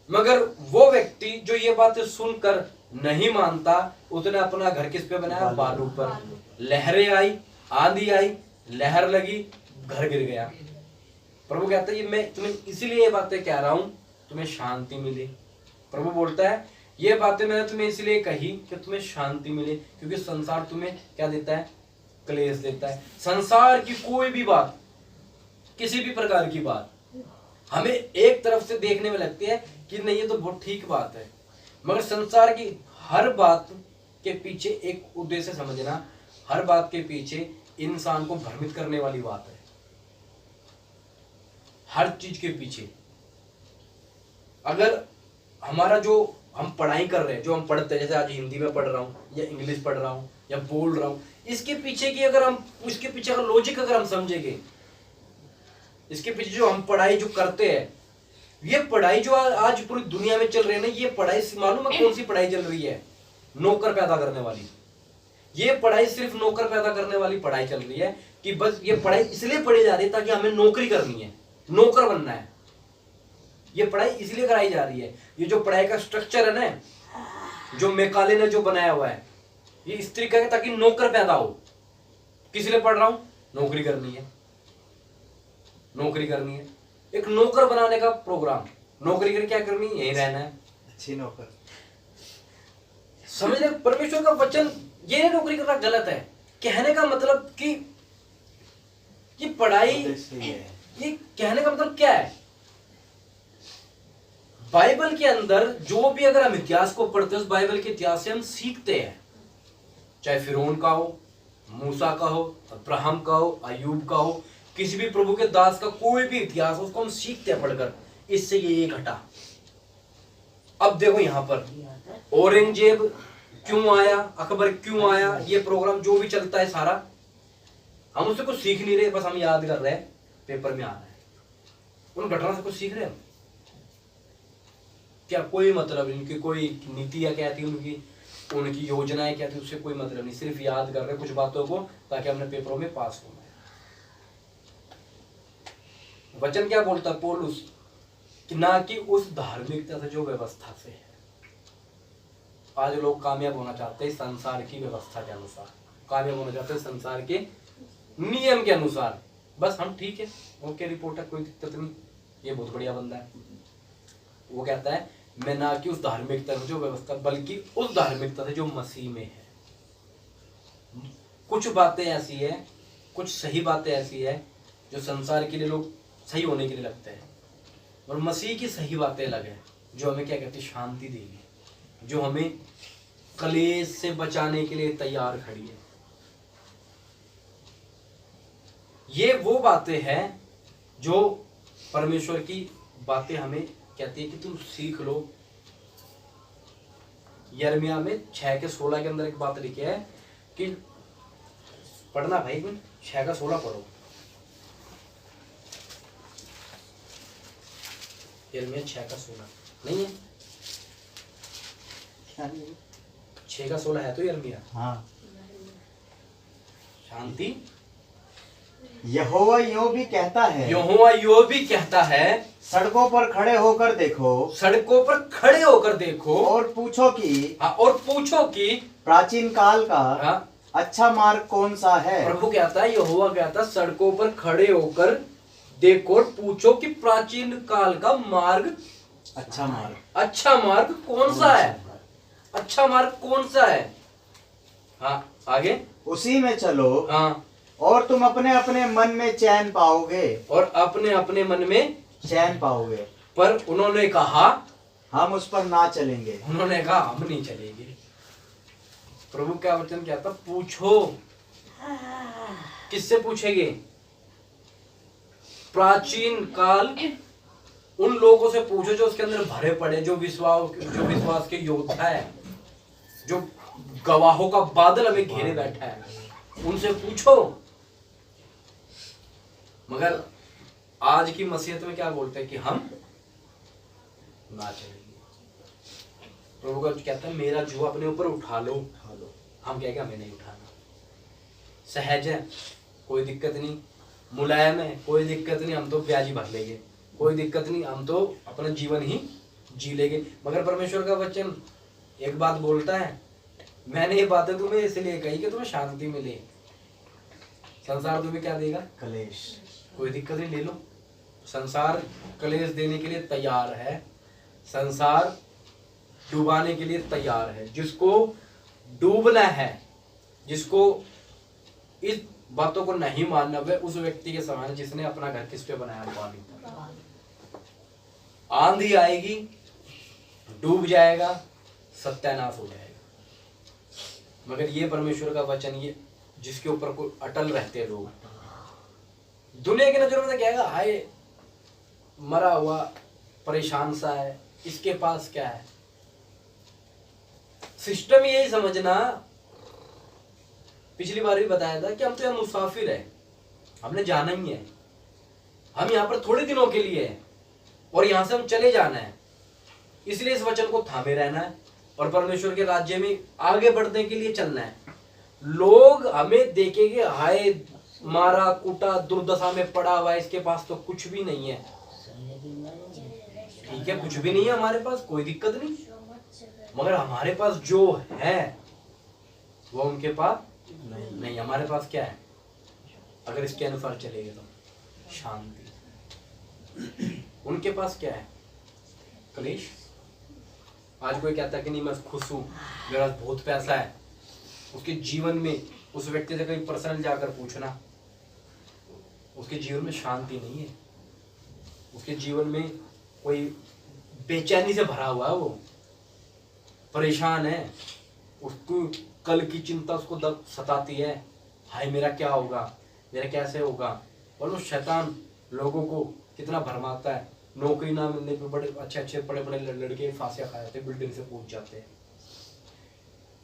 मगर वो व्यक्ति जो ये बातें सुनकर नहीं मानता, उसने अपना घर किस पे बनाया? बालू पर। लहरें आई, आंधी आई, लहर लगी, घर गिर गया। प्रभु कहता है ये मैं तुम्हें इसीलिए ये बातें कह रहा हूं, तुम्हें शांति मिले। प्रभु बोलता है ये बातें मैंने तुम्हें इसलिए कही कि तुम्हें शांति मिले, क्योंकि संसार तुम्हें क्या देता है? क्लेश देता है। संसार की कोई भी बात, किसी भी प्रकार की बात हमें एक तरफ से देखने में लगती है कि नहीं ये तो बहुत ठीक बात है, मगर संसार की हर बात के पीछे एक उद्देश्य समझना, हर बात के पीछे इंसान को भ्रमित करने वाली बात है। हर चीज के पीछे अगर हमारा जो हम पढ़ाई कर रहे हैं, जो हम पढ़ते हैं, जैसे आज हिंदी में पढ़ रहा हूँ या इंग्लिश पढ़ रहा हूँ या बोल रहा हूँ, इसके पीछे की अगर हम उसके पीछे अगर लॉजिक अगर हम समझेंगे, इसके पीछे जो हम पढ़ाई जो करते हैं, ये पढ़ाई जो आज पूरी दुनिया में चल रही है ना, ये पढ़ाई मालूम है कौन सी पढ़ाई चल रही है? नौकर पैदा करने वाली। ये पढ़ाई सिर्फ नौकर पैदा करने वाली पढ़ाई चल रही है कि बस ये पढ़ाई इसलिए पढ़ी जा रही है ताकि हमें नौकरी करनी है, नौकर बनना है। ये पढ़ाई इसलिए कराई जा रही है। ये जो पढ़ाई का स्ट्रक्चर है ना, जो मैकाले ने जो बनाया हुआ है, ये इस तरीके का ताकि नौकर पैदा हो। किस लिए पढ़ रहा हूं? नौकरी करनी है, नौकरी करनी है। एक नौकर बनाने का प्रोग्राम। नौकरी करके क्या करनी है? यही रहना है, अच्छी नौकर। समझ ले, परमेश्वर का वचन ये नौकरी करना गलत है। कहने का मतलब कि ये पढ़ाई, ये कहने का मतलब क्या है? बाइबल के अंदर जो भी अगर हम इतिहास को पढ़ते हैं, उस बाइबल के इतिहास से हम सीखते हैं। चाहे फिरौन का हो, मूसा का हो, अब्राहम का हो, अय्यूब का हो, किसी भी प्रभु के दास का कोई भी इतिहास, उसको हम सीखते हैं पढ़कर। इससे ये घटा। अब देखो यहां पर औरंगजेब क्यों आया, अकबर क्यों आया, ये प्रोग्राम जो भी चलता है सारा, हम उससे कुछ सीख नहीं रहे, बस हम याद कर रहे हैं, पेपर में आ रहा है। उन घटना से कुछ सीख रहे हैं क्या? कोई मतलब नहीं। उनकी कोई नीतियां क्या थी, उनकी योजनाएं क्या थी, उससे कोई मतलब नहीं। सिर्फ याद कर रहे कुछ बातों को ताकि हमने पेपरों में पास होना है। वचन क्या बोलता है पौलुस? कि ना कि उस धार्मिकता से जो व्यवस्था से है। आज लोग कामयाब होना चाहते हैं संसार की व्यवस्था के अनुसार, कामयाब होना चाहते हैं संसार के नियम के अनुसार। बस हम ठीक है, ओके रिपोर्टर, कोई दिक्कत नहीं, ये बहुत बढ़िया बंदा है। वो कहता है मैं ना कि उस धार्मिकता से जो व्यवस्था, बल्कि उस धार्मिकता से जो मसीह में है। कुछ बातें ऐसी है, कुछ सही बातें ऐसी है जो संसार के लिए लोग सही होने के लिए लगते हैं, और मसीह की सही बातें अलग है जो हमें क्या कहती है? शांति देगी, जो हमें कलेश से बचाने के लिए तैयार खड़ी है। ये वो बातें हैं जो परमेश्वर की बातें हमें कहती है कि तुम सीख लो। यिर्मयाह में 6:16 के अंदर एक बात लिखी है कि पढ़ना भाई, 6:16 पढ़ो। यिर्मयाह 6:16 नहीं है? 6:16 है तो यिर्मयाह। हाँ। शांति। यहोवा यूं भी कहता है, यहोवा यूं भी कहता है, सड़कों पर खड़े होकर देखो, सड़कों पर खड़े होकर देखो, और पूछो कि, और पूछो कि प्राचीन काल का हाँ, अच्छा मार्ग कौन सा है। प्रभु कहता है, यहोवा कहता है, सड़कों पर खड़े होकर देखो और पूछो कि प्राचीन काल का मार्ग, अच्छा मार्ग, अच्छा मार्ग कौन सा है? अच्छा मार्ग कौन सा है? हाँ आगे, उसी में चलो, हाँ, और तुम अपने अपने मन में चैन पाओगे, और अपने अपने मन में चैन पाओगे। पर उन्होंने कहा हम उस पर ना चलेंगे। उन्होंने कहा हम नहीं चलेंगे। प्रभु क्या वचन कहता? पूछो। किससे पूछेंगे? प्राचीन काल उन लोगों से पूछो जो उसके अंदर भरे पड़े, जो विश्वास के योद्धा है, जो गवाहों का बादल हमें घेरे बैठा है, उनसे पूछो। मगर आज की मसीहत में क्या बोलते हैं कि हम ना चलेंगे। प्रभु का कहता है मेरा जुआ अपने ऊपर उठा लो। हम कहेंगे हमें नहीं उठाना। सहज है, कोई दिक्कत नहीं। मुलायम है, कोई दिक्कत नहीं, हम तो ब्याजी भर लेंगे, कोई दिक्कत नहीं, हम तो अपना जीवन ही जी लेंगे। मगर परमेश्वर का वचन एक बात बोलता है, मैंने ये बातें तुम्हें इसलिए कही कि तुम्हें शांति मिले। संसार तुम्हें क्या देगा? कलेश। कोई दिक्कत नहीं, ले लो। संसार कलेश देने के लिए तैयार है, संसार डुबाने के लिए तैयार है। जिसको डूबना है, जिसको इस बातों को नहीं मानना, वह उस व्यक्ति के समान है जिसने अपना घर किस पे बनाया? पानी पर। आंधी आएगी, डूब जाएगा, सत्यानाश हो जाएगा। मगर ये परमेश्वर का वचन, ये जिसके ऊपर कोई अटल रहते हैं लोग, दुनिया की नजरों में कहेगा हाय मरा हुआ परेशान सा है, इसके पास क्या है। सिस्टम यही समझना, पिछली बार भी बताया था कि हम तो यहाँ मुसाफिर है, हमने जाना ही है, हम यहाँ पर थोड़े दिनों के लिए है और यहाँ से हम चले जाना है। इसलिए इस वचन को थामे रहना है और परमेश्वर के राज्य में आगे बढ़ने के लिए चलना है। लोग हमें देखेंगे हाय मारा कूटा दुर्दशा में पड़ा हुआ है, इसके पास तो कुछ भी नहीं है। ठीक है, कुछ भी नहीं है हमारे पास, कोई दिक्कत नहीं, मगर हमारे पास जो है वो उनके पास नहीं। हमारे पास क्या है? अगर इसके अनुसार चलेगा तो शांति। उनके पास क्या है? कलेश। आज कोई कहता है कि नहीं मैं खुश हूं, मेरा बहुत पैसा है, उसके जीवन में उस व्यक्ति से कहीं पर्सनल जाकर पूछना, उसके जीवन में शांति नहीं है, उसके जीवन में कोई बेचैनी से भरा हुआ है, वो परेशान है, उसको कल की चिंता उसको सताती है, हाय मेरा क्या होगा, मेरा कैसे होगा। और वो शैतान लोगों को कितना भरमाता है। नौकरी ना मिलने पे बड़े अच्छे बड़े बड़े लड़के फांसियां खा जाते, बिल्डिंग से कूद जाते हैं।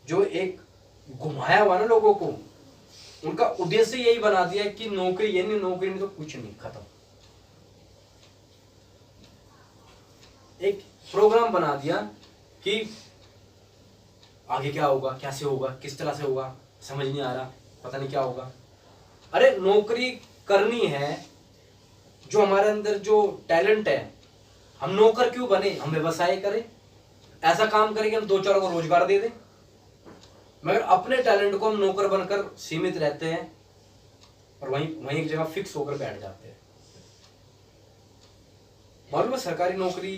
जो एक घुमाया हुआ ना लोगों को, उनका उद्देश्य यही बना दिया कि नौकरी, ये नहीं, नौकरी नहीं तो कुछ नहीं, खत्म। एक प्रोग्राम बना दिया कि आगे क्या होगा, कैसे होगा, किस तरह से होगा, समझ नहीं आ रहा, पता नहीं क्या होगा। अरे नौकरी करनी है, जो हमारे अंदर जो टैलेंट है, हम नौकर क्यों बने? हम व्यवसाय करें, ऐसा काम करें कि हम 2-4 को रोजगार दे दें। मगर अपने टैलेंट को हम नौकर बनकर सीमित रहते हैं और वहीं एक जगह फिक्स होकर बैठ जाते हैं। मालूम है सरकारी नौकरी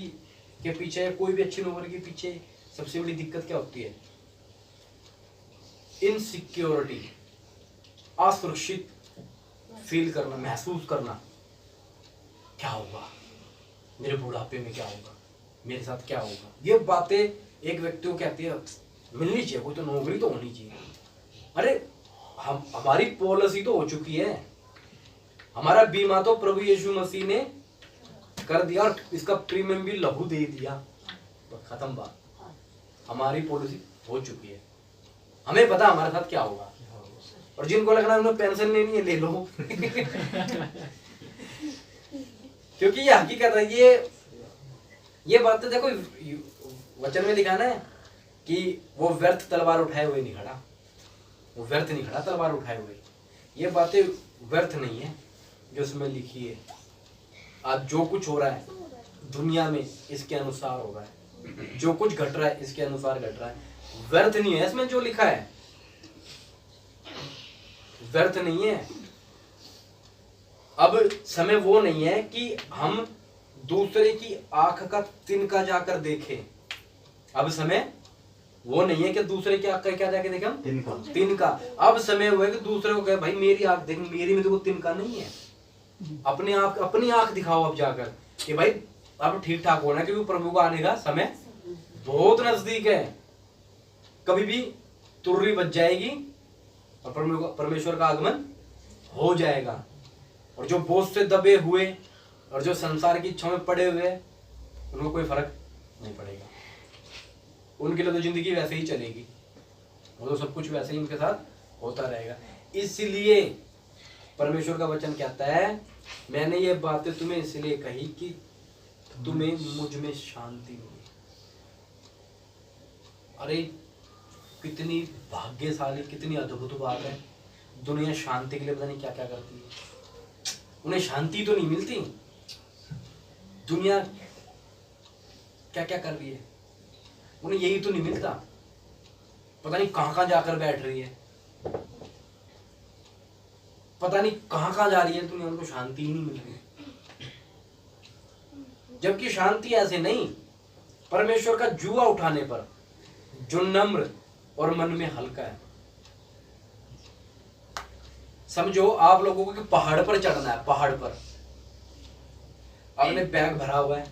के पीछे, कोई भी अच्छी नौकरी के पीछे सबसे बड़ी दिक्कत क्या होती है? इनसिक्योरिटी, असुरक्षित फील करना, महसूस करना। क्या होगा मेरे बुढ़ापे में, क्या होगा मेरे साथ, क्या होगा। ये बातें एक व्यक्ति को कहती है मिलनी चाहिए, कोई तो नौकरी तो होनी चाहिए। अरे हमारी पॉलिसी तो हो चुकी है, हमारा बीमा तो प्रभु यीशु मसीह ने कर दिया और इसका प्रीमियम भी लघु दे दिया, तो खत्म बात। हमारी पॉलिसी हो चुकी है, हमें पता हमारे साथ क्या होगा। और जिनको लगना है उन्हें पेंशन लेनी है, ले लो क्योंकि ये हकीकत है। ये बात तो देखो वचन में लिखा है कि वो व्यर्थ तलवार उठाए हुए नहीं खड़ा, वो व्यर्थ नहीं खड़ा तलवार उठाए हुए। ये बातें व्यर्थ नहीं है जो उसमें लिखी है। आज जो कुछ हो रहा है दुनिया में इसके अनुसार हो रहा है, जो कुछ घट रहा है इसके अनुसार घट रहा है, व्यर्थ नहीं है। इसमें जो लिखा है व्यर्थ नहीं है। अब समय वो नहीं है कि हम दूसरे की आंख का तिनका जाकर देखें। अब समय वो नहीं है कि दूसरे की आंख का क्या जाके देखें हम, तिनका। अब समय हुआ है कि दूसरे को कहे भाई मेरी आंख देख, मेरी में तो तिनका नहीं है। अपनी आंख दिखाओ अब जाकर कि भाई अब ठीक ठाक होना, क्योंकि प्रभु को आने का समय बहुत नजदीक है। कभी भी तुर्री बज जाएगी और परमेश्वर का आगमन हो जाएगा। और जो बोझ से दबे हुए और जो संसार की इच्छाओं में पड़े हुए उनको कोई फर्क नहीं पड़ेगा, उनके लिए तो जिंदगी वैसे ही चलेगी, वो तो सब कुछ वैसे ही उनके साथ होता रहेगा। इसलिए परमेश्वर का वचन कहता है मैंने ये बातें तुम्हें इसलिए कही कि तुम्हें मुझ में शांति मिले। अरे कितनी भाग्यशाली, कितनी अद्भुत बात है। दुनिया शांति के लिए पता नहीं क्या क्या करती है, उन्हें शांति तो नहीं मिलती। दुनिया क्या क्या कर रही है, उन्हें यही तो नहीं मिलता। पता नहीं कहां कहां जाकर बैठ रही है, पता नहीं कहां कहां जा रही है दुनिया, उनको शांति ही नहीं मिल रही। जबकि शांति ऐसे नहीं, परमेश्वर का जुआ उठाने पर, जो नम्र और मन में हल्का है। समझो आप लोगों को कि पहाड़ पर चढ़ना है, पहाड़ पर आपने बैग भरा हुआ है,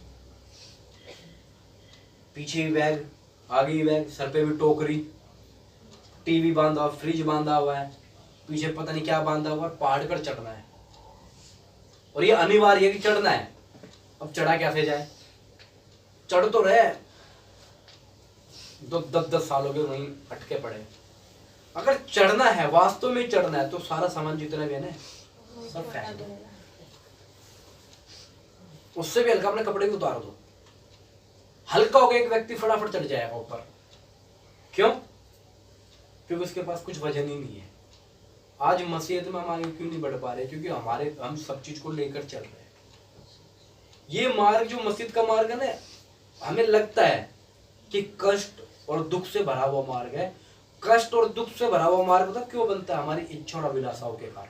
पीछे भी बैग, आगे भी बैग, सर पे भी टोकरी, टीवी बांधा, फ्रिज बांधा हुआ है, पीछे पता नहीं क्या बांधा हुआ है, पहाड़ पर चढ़ना है और ये अनिवार्य है कि चढ़ना है। अब चढ़ा कैसे जाए? चढ़ तो रहे, 10 साल हो गए वहीं अटके पड़े। अगर चढ़ना है, वास्तव में चढ़ना है, तो सारा सामान जितना भी है ना सब फेंक दो, उससे भी हल्का अपने कपड़े भी उतार दो। हल्का हो गया एक व्यक्ति फटाफट चढ़ जाएगा ऊपर। क्यों? क्योंकि उसके पास कुछ वजन ही नहीं है। आज मसीहत में हम आगे क्यों नहीं बढ़ पा रहे? क्योंकि हम सब चीज को लेकर चल रहे हैं। ये मार्ग जो मस्जिद का मार्ग है ना, हमें लगता है कि कष्ट और दुख से भरा हुआ मार्ग है। कष्ट और दुख से भरा हुआ मार्ग पता क्यों बनता है? हमारी इच्छा और अभिलाषाओं के कारण।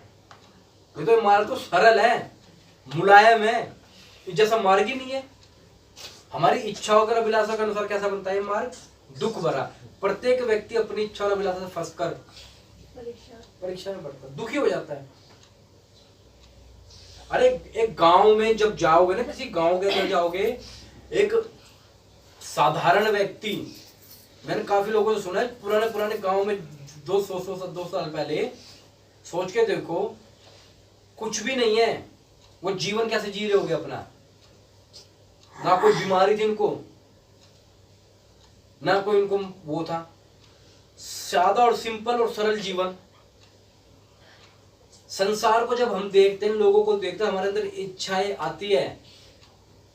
नहीं तो मार्ग तो सरल है, मुलायम है, जैसा मार्ग ही नहीं है। हमारी इच्छाओं और अभिलाषा के अनुसार कैसा बनता है मार्ग? दुख भरा। प्रत्येक व्यक्ति अपनी इच्छा और अभिलाषा से फंसकर परीक्षा में पड़ता है, दुखी हो जाता है। अरे एक गांव में जब जाओगे ना, किसी गांव के अंदर जाओगे, एक साधारण व्यक्ति, मैंने काफी लोगों से सुना है, पुराने गांव में 200 साल पहले, सोच के देखो, कुछ भी नहीं है, वो जीवन कैसे जी रहे होगे अपना। ना कोई बीमारी थी इनको, ना कोई इनको वो था, सादा और सिंपल और सरल जीवन। संसार को जब हम देखते हैं, लोगों को देखते हैं, हमारे अंदर इच्छाएं आती है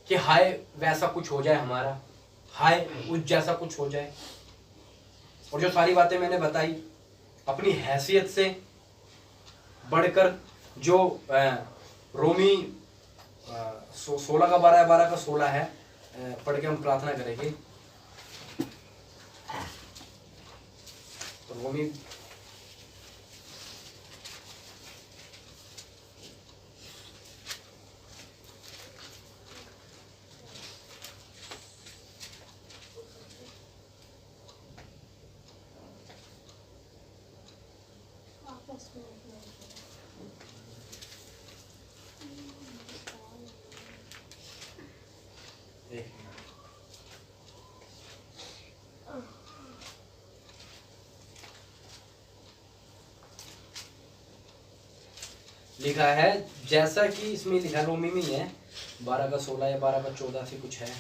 कि हाय वैसा कुछ हो जाए हमारा, हाय उस जैसा कुछ हो जाए। और जो सारी बातें मैंने बताई, अपनी हैसियत से बढ़कर, जो रोमी 16 का 12 12 का 16 है, पढ़ के हम प्रार्थना करेंगे। रोमी लिखा है, जैसा कि इसमें लिखा, रोमी में ही है, 12 का 16 या 12 का 14 से कुछ है।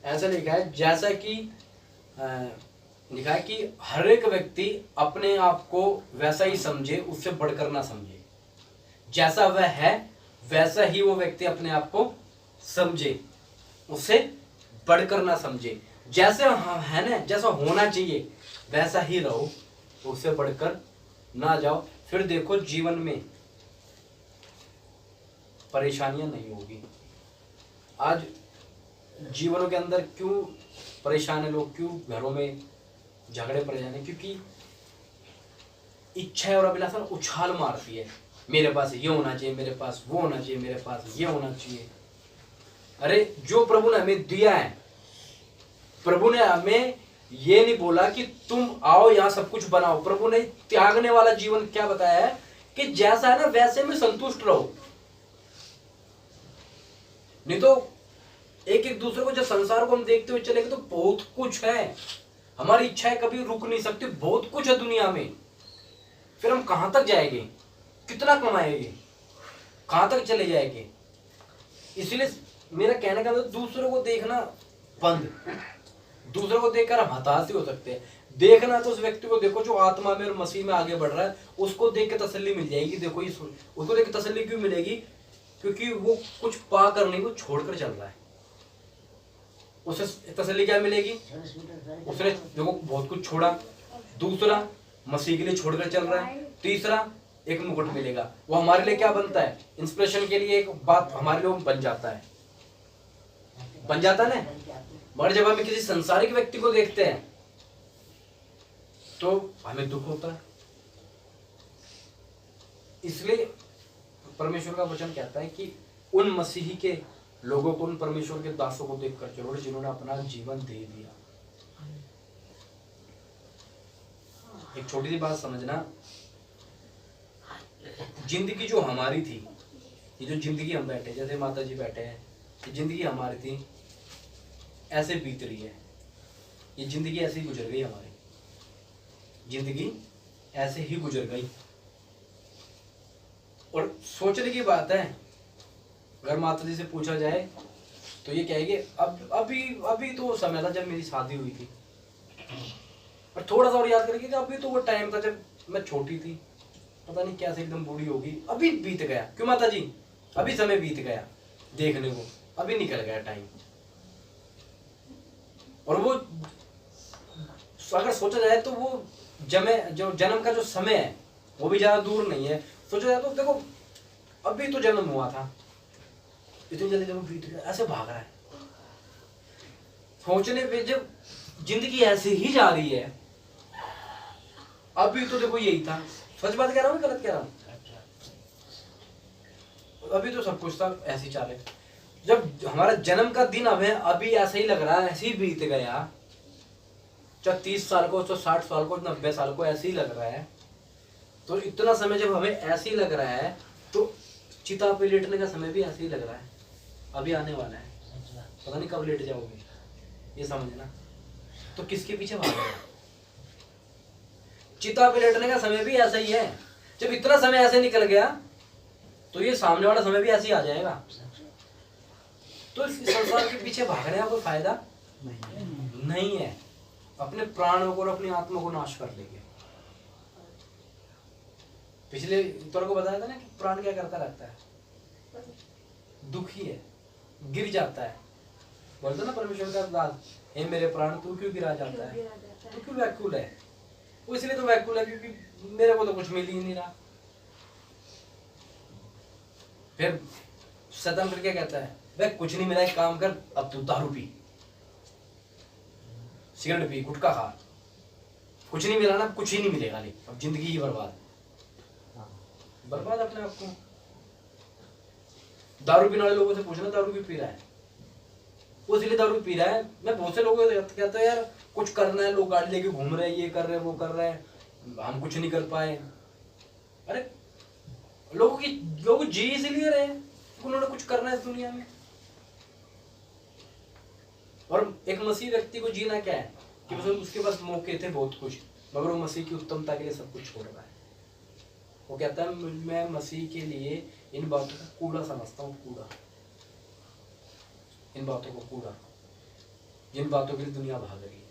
ऐसा लिखा है, जैसा कि लिखा है कि हर एक व्यक्ति अपने आप को वैसा ही समझे, उससे बढ़कर ना समझे। जैसा वह है वैसा ही वो व्यक्ति अपने आप को समझे, उससे बढ़कर ना समझे। जैसे है ना, जैसा होना चाहिए वैसा ही रहो, उससे बढ़कर ना जाओ। फिर देखो जीवन में परेशानियां नहीं होगी। आज जीवनों के अंदर क्यों परेशान है लोग, क्यों घरों में झगड़े पड़ जाने? क्योंकि इच्छा और अभिलाषा उछाल मारती है, मेरे पास ये होना चाहिए, मेरे पास वो होना चाहिए, मेरे पास ये होना चाहिए। अरे जो प्रभु ने हमें दिया है, प्रभु ने हमें ये नहीं बोला कि तुम आओ यहाँ सब कुछ बनाओ। प्रभु ने त्यागने वाला जीवन क्या बताया है कि जैसा है ना वैसे में संतुष्ट रहो। नहीं तो एक दूसरे को, जब संसार को हम देखते हुए चलेंगे तो बहुत कुछ है, हमारी इच्छाएं कभी रुक नहीं सकती, बहुत कुछ है दुनिया में। फिर हम कहां तक जाएंगे, कितना कमाएंगे, कहां तक चले जाएंगे? इसलिए मेरा कहने का मतलब दूसरों को देखना बंद, दूसरों को देखकर हम हताश हो सकते हैं। देखना तो उस व्यक्ति को देखो जो आत्मा में और मसीह में आगे बढ़ रहा है, उसको देख के तसल्ली मिल जाएगी। देखो ये उसको देख के तसल्ली क्यों मिलेगी? क्योंकि वो कुछ पा कर नहीं, वो छोड़कर चल रहा है। उसे तसल्ली क्या मिलेगी? उसने देखो बहुत कुछ छोड़ा। दूसरा, मसीह के लिए छोड़कर चल रहा है। तीसरा, एक मुकुट मिलेगा। वो हमारे लिए क्या बनता है? इंस्पिरेशन के लिए एक बात हमारे लिए बन जाता है, बन जाता है ना। मगर जब हम किसी संसारिक व्यक्ति को देखते हैं तो हमें दुख होता है। इसलिए परमेश्वर का वचन कहता है कि उन मसीही के लोगों को, उन परमेश्वर के दासों को देखकर चलो जिन्होंने अपना जीवन दे दिया। एक छोटी सी बात समझना, जिंदगी जो हमारी थी, ये जो जिंदगी हम बैठे, जैसे माता जी बैठे हैं, ये जिंदगी हमारी थी, ऐसे बीत रही है। ये जिंदगी ऐसे ही गुजर गई, हमारी जिंदगी ऐसे ही गुजर गई। और सोचने की बात है, अगर माता जी से पूछा जाए तो ये कहेंगे अभी तो वो समय था जब मेरी शादी हुई थी। और थोड़ा सा और याद करेंगे कि अभी तो वो टाइम था जब मैं छोटी थी, पता नहीं कैसे एकदम बूढ़ी होगी। अभी बीत गया। क्यों माता जी? अभी समय बीत गया देखने को, अभी निकल गया टाइम। और वो अगर सोचा जाए तो वो जो जन्म का जो समय है वो भी ज्यादा दूर नहीं है। सोचा जाए तो देखो अभी तो जन्म हुआ था, इतनी जल्दी जब बीत गया, ऐसे भाग रहा है। सोचने पे जब जिंदगी ऐसे ही जा रही है, अभी तो देखो यही था। सच बात कह रहा हूँ, गलत कह रहा हूँ? अभी तो सब कुछ था, ऐसे ही चाले। जब हमारा जन्म का दिन अब है, अभी ऐसा ही लग रहा है, ऐसे ही बीत गया। चाहे 30 साल को, 60 साल को, 90 साल को, ऐसे ही लग रहा है। तो इतना समय जब हमें ऐसे ही लग रहा है, तो चिता पे लेटने का समय भी ऐसे ही लग रहा है, अभी आने वाला है, पता नहीं कब लेट जाओगे, ये समझना। तो किसके पीछे भाग रहे हैं? चिता पे लेटने का समय भी ऐसा ही है। जब इतना समय ऐसे निकल गया तो ये सामने वाला समय भी ऐसे ही आ जाएगा। तो इस संसार के पीछे भागने का कोई फायदा नहीं है। अपने प्राणों को और अपनी आत्मा को नाश कर लेंगे। पिछले तौर को बताया था ना कि प्राण क्या करता रहता है? दुखी है, गिर जाता है। बोलते ना परमेश्वर का दास, हे मेरे प्राण तू क्यों गिरा जाता है? तू क्यों व्याकुल है? वो इसलिए तो व्याकुल है क्योंकि मेरे को तो कुछ मिल ही नहीं रहा। फिर शैतान फिर क्या कहता है? वह कुछ नहीं मिला, एक काम कर, अब तू दारू पी, सिगरेट पी, गुटखा खा, कुछ नहीं मिला ना, कुछ ही नहीं मिलेगा, नहीं अब जिंदगी ही बर्बाद अपने आप को। दारू पीने वाले लोगों से पूछना दारू क्यों पी रहा है? वो इसलिए दारू पी रहा है। मैं बहुत से लोगों से कहता है यार कुछ करना है, लोग गाड़ी लेके घूम रहे हैं, ये कर रहे हैं, वो कर रहे हैं, हम कुछ नहीं कर पाए। अरे लोग जी इसलिए रहे हैं, उन्होंने कुछ करना है इस दुनिया में। और एक मसीह व्यक्ति को जीना क्या है कि उसके पास मौके थे बहुत कुछ, मगर वो मसीह की उत्तमता के लिए सब कुछ छोड़ रहा है। वो कहता है मैं मसीह के लिए इन बातों को कूड़ा समझता हूँ, कूड़ा, इन बातों को कूड़ा, जिन बातों के लिए दुनिया भाग रही है,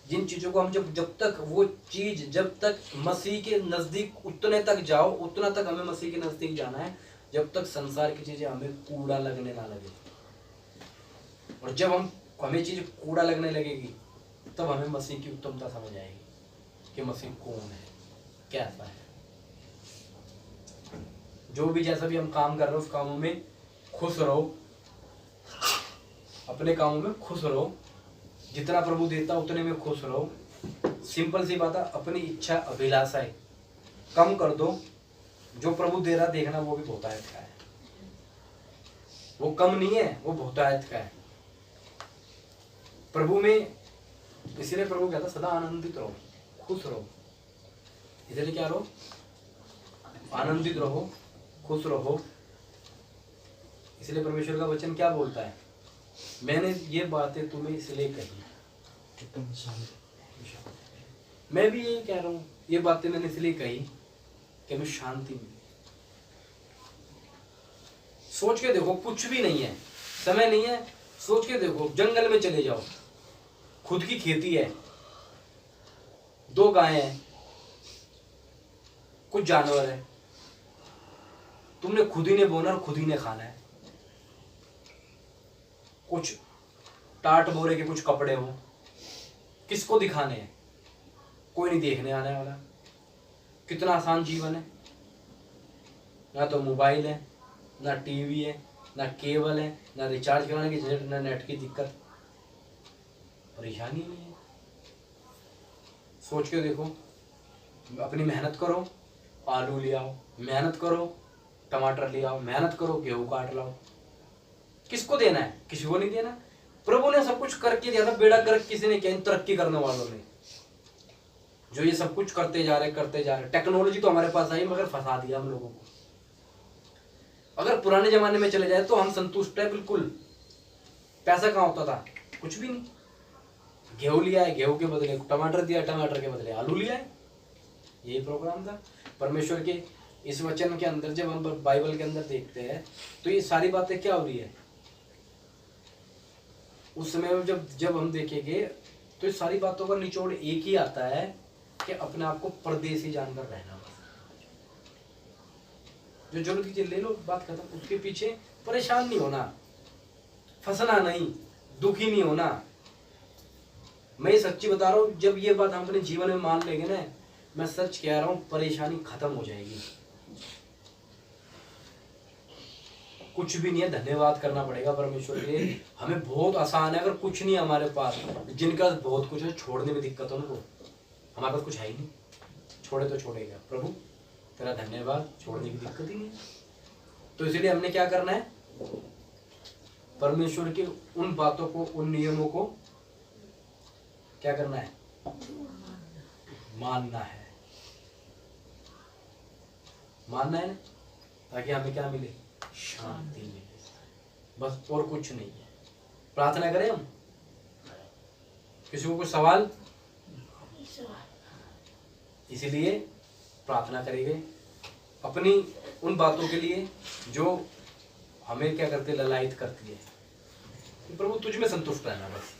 जिन चीजों को हम जब तक वो चीज जब तक मसीह के नजदीक उतने तक जाओ, उतना तक हमें मसीह के नजदीक जाना है, जब तक संसार की चीजें हमें कूड़ा लगने ना लगे। और जब हमें चीज कूड़ा लगने लगेगी तब हमें मसीह की उत्तमता समझ आएगी कि मसीह कौन है, कैसा है। जो भी जैसा भी हम काम कर रहे हो उस कामों में खुश रहो, अपने कामों में खुश रहो, जितना प्रभु देता उतने में खुश रहो। सिंपल सी बात है, अपनी इच्छा अभिलाषाएं कम कर दो। जो प्रभु दे रहा देखना वो भी बहुतायत का है, वो कम नहीं है, वो बहुतायत का है प्रभु में। इसलिए प्रभु कहता सदा आनंदित रहो, खुश रहो। इसलिए क्या रहो? आनंदित रहो, खुश रहो। इसलिए परमेश्वर का वचन क्या बोलता है? मैंने ये बातें तुम्हें इसलिए कही। मैं भी यही कह रहा हूँ, ये बातें मैंने इसलिए कही कि हमें शांति मिले। सोच के देखो, कुछ भी नहीं है, समय नहीं है, सोच के देखो, जंगल में चले जाओ, खुद की खेती है, 2 गायें हैं, कुछ जानवर है, तुमने खुद ही ने बोना और खुद ही ने खाना है। कुछ टाट बोरे के कुछ कपड़े हो, किसको दिखाने हैं? कोई नहीं देखने आने वाला। कितना आसान जीवन है, ना तो मोबाइल है, ना टीवी है, ना केबल है, ना रिचार्ज कराने की झंझट, ना नेट की दिक्कत, परेशानी नहीं है। सोच के देखो, अपनी मेहनत करो, आलू ले आओ, मेहनत करो, टमाटर ले आओ, मेहनत करो, गेहूं काट लाओ। किसको देना है? किसी को नहीं देना। प्रभु ने सब कुछ करके दिया था, बेड़ा गर्क किसी ने किया? तरक्की करने वालों ने, जो ये सब कुछ करते जा रहे। टेक्नोलॉजी तो हमारे पास आई, मगर फंसा दिया हम लोगों को। अगर पुराने जमाने में चले जाए तो हम संतुष्ट है बिल्कुल। पैसा कहाँ होता था? कुछ भी नहीं। गेहूं लिया है, गेहूं के बदले टमाटर दिया, टमाटर के बदले आलू लिया है, यही प्रोग्राम था। परमेश्वर के इस वचन के अंदर जब हम बाइबल के अंदर देखते हैं तो ये सारी बातें क्या हो रही है, उस समय में जब हम देखेंगे तो ये सारी बातों का निचोड़ एक ही आता है कि अपने आप को परदेसी जानकर रहना। जो जरूरत की चीज ले लो, बात खत्म। उसके पीछे परेशान नहीं होना, फंसना नहीं, दुखी नहीं होना। मैं ये सच्ची बता रहा हूँ, जब ये बात हम अपने जीवन में मान लेंगे ना, मैं सच कह रहा हूँ, परेशानी खत्म हो जाएगी। कुछ भी नहीं है, धन्यवाद करना पड़ेगा परमेश्वर के लिए। हमें बहुत आसान है, अगर कुछ नहीं है हमारे पास। जिनका बहुत कुछ है, छोड़ने में दिक्कत है उनको, हमारे पास कुछ है ही नहीं, छोड़े तो छोड़ेगा। प्रभु तेरा धन्यवाद, छोड़ने की दिक्कत ही नहीं है। तो इसलिए हमने क्या करना है? परमेश्वर की उन बातों को, उन नियमों को क्या करना है? मानना है। मानना है ना, ताकि हमें क्या मिले? शांति मिले, बस, और कुछ नहीं है। प्रार्थना करें हम। किसी को कुछ सवाल? इसीलिए प्रार्थना करेंगे अपनी उन बातों के लिए जो हमें क्या करती है? ललायित करती है। प्रभु तुझ में संतुष्ट रहना, बस।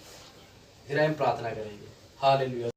फिर हम प्रार्थना करेंगे। हालेलुया।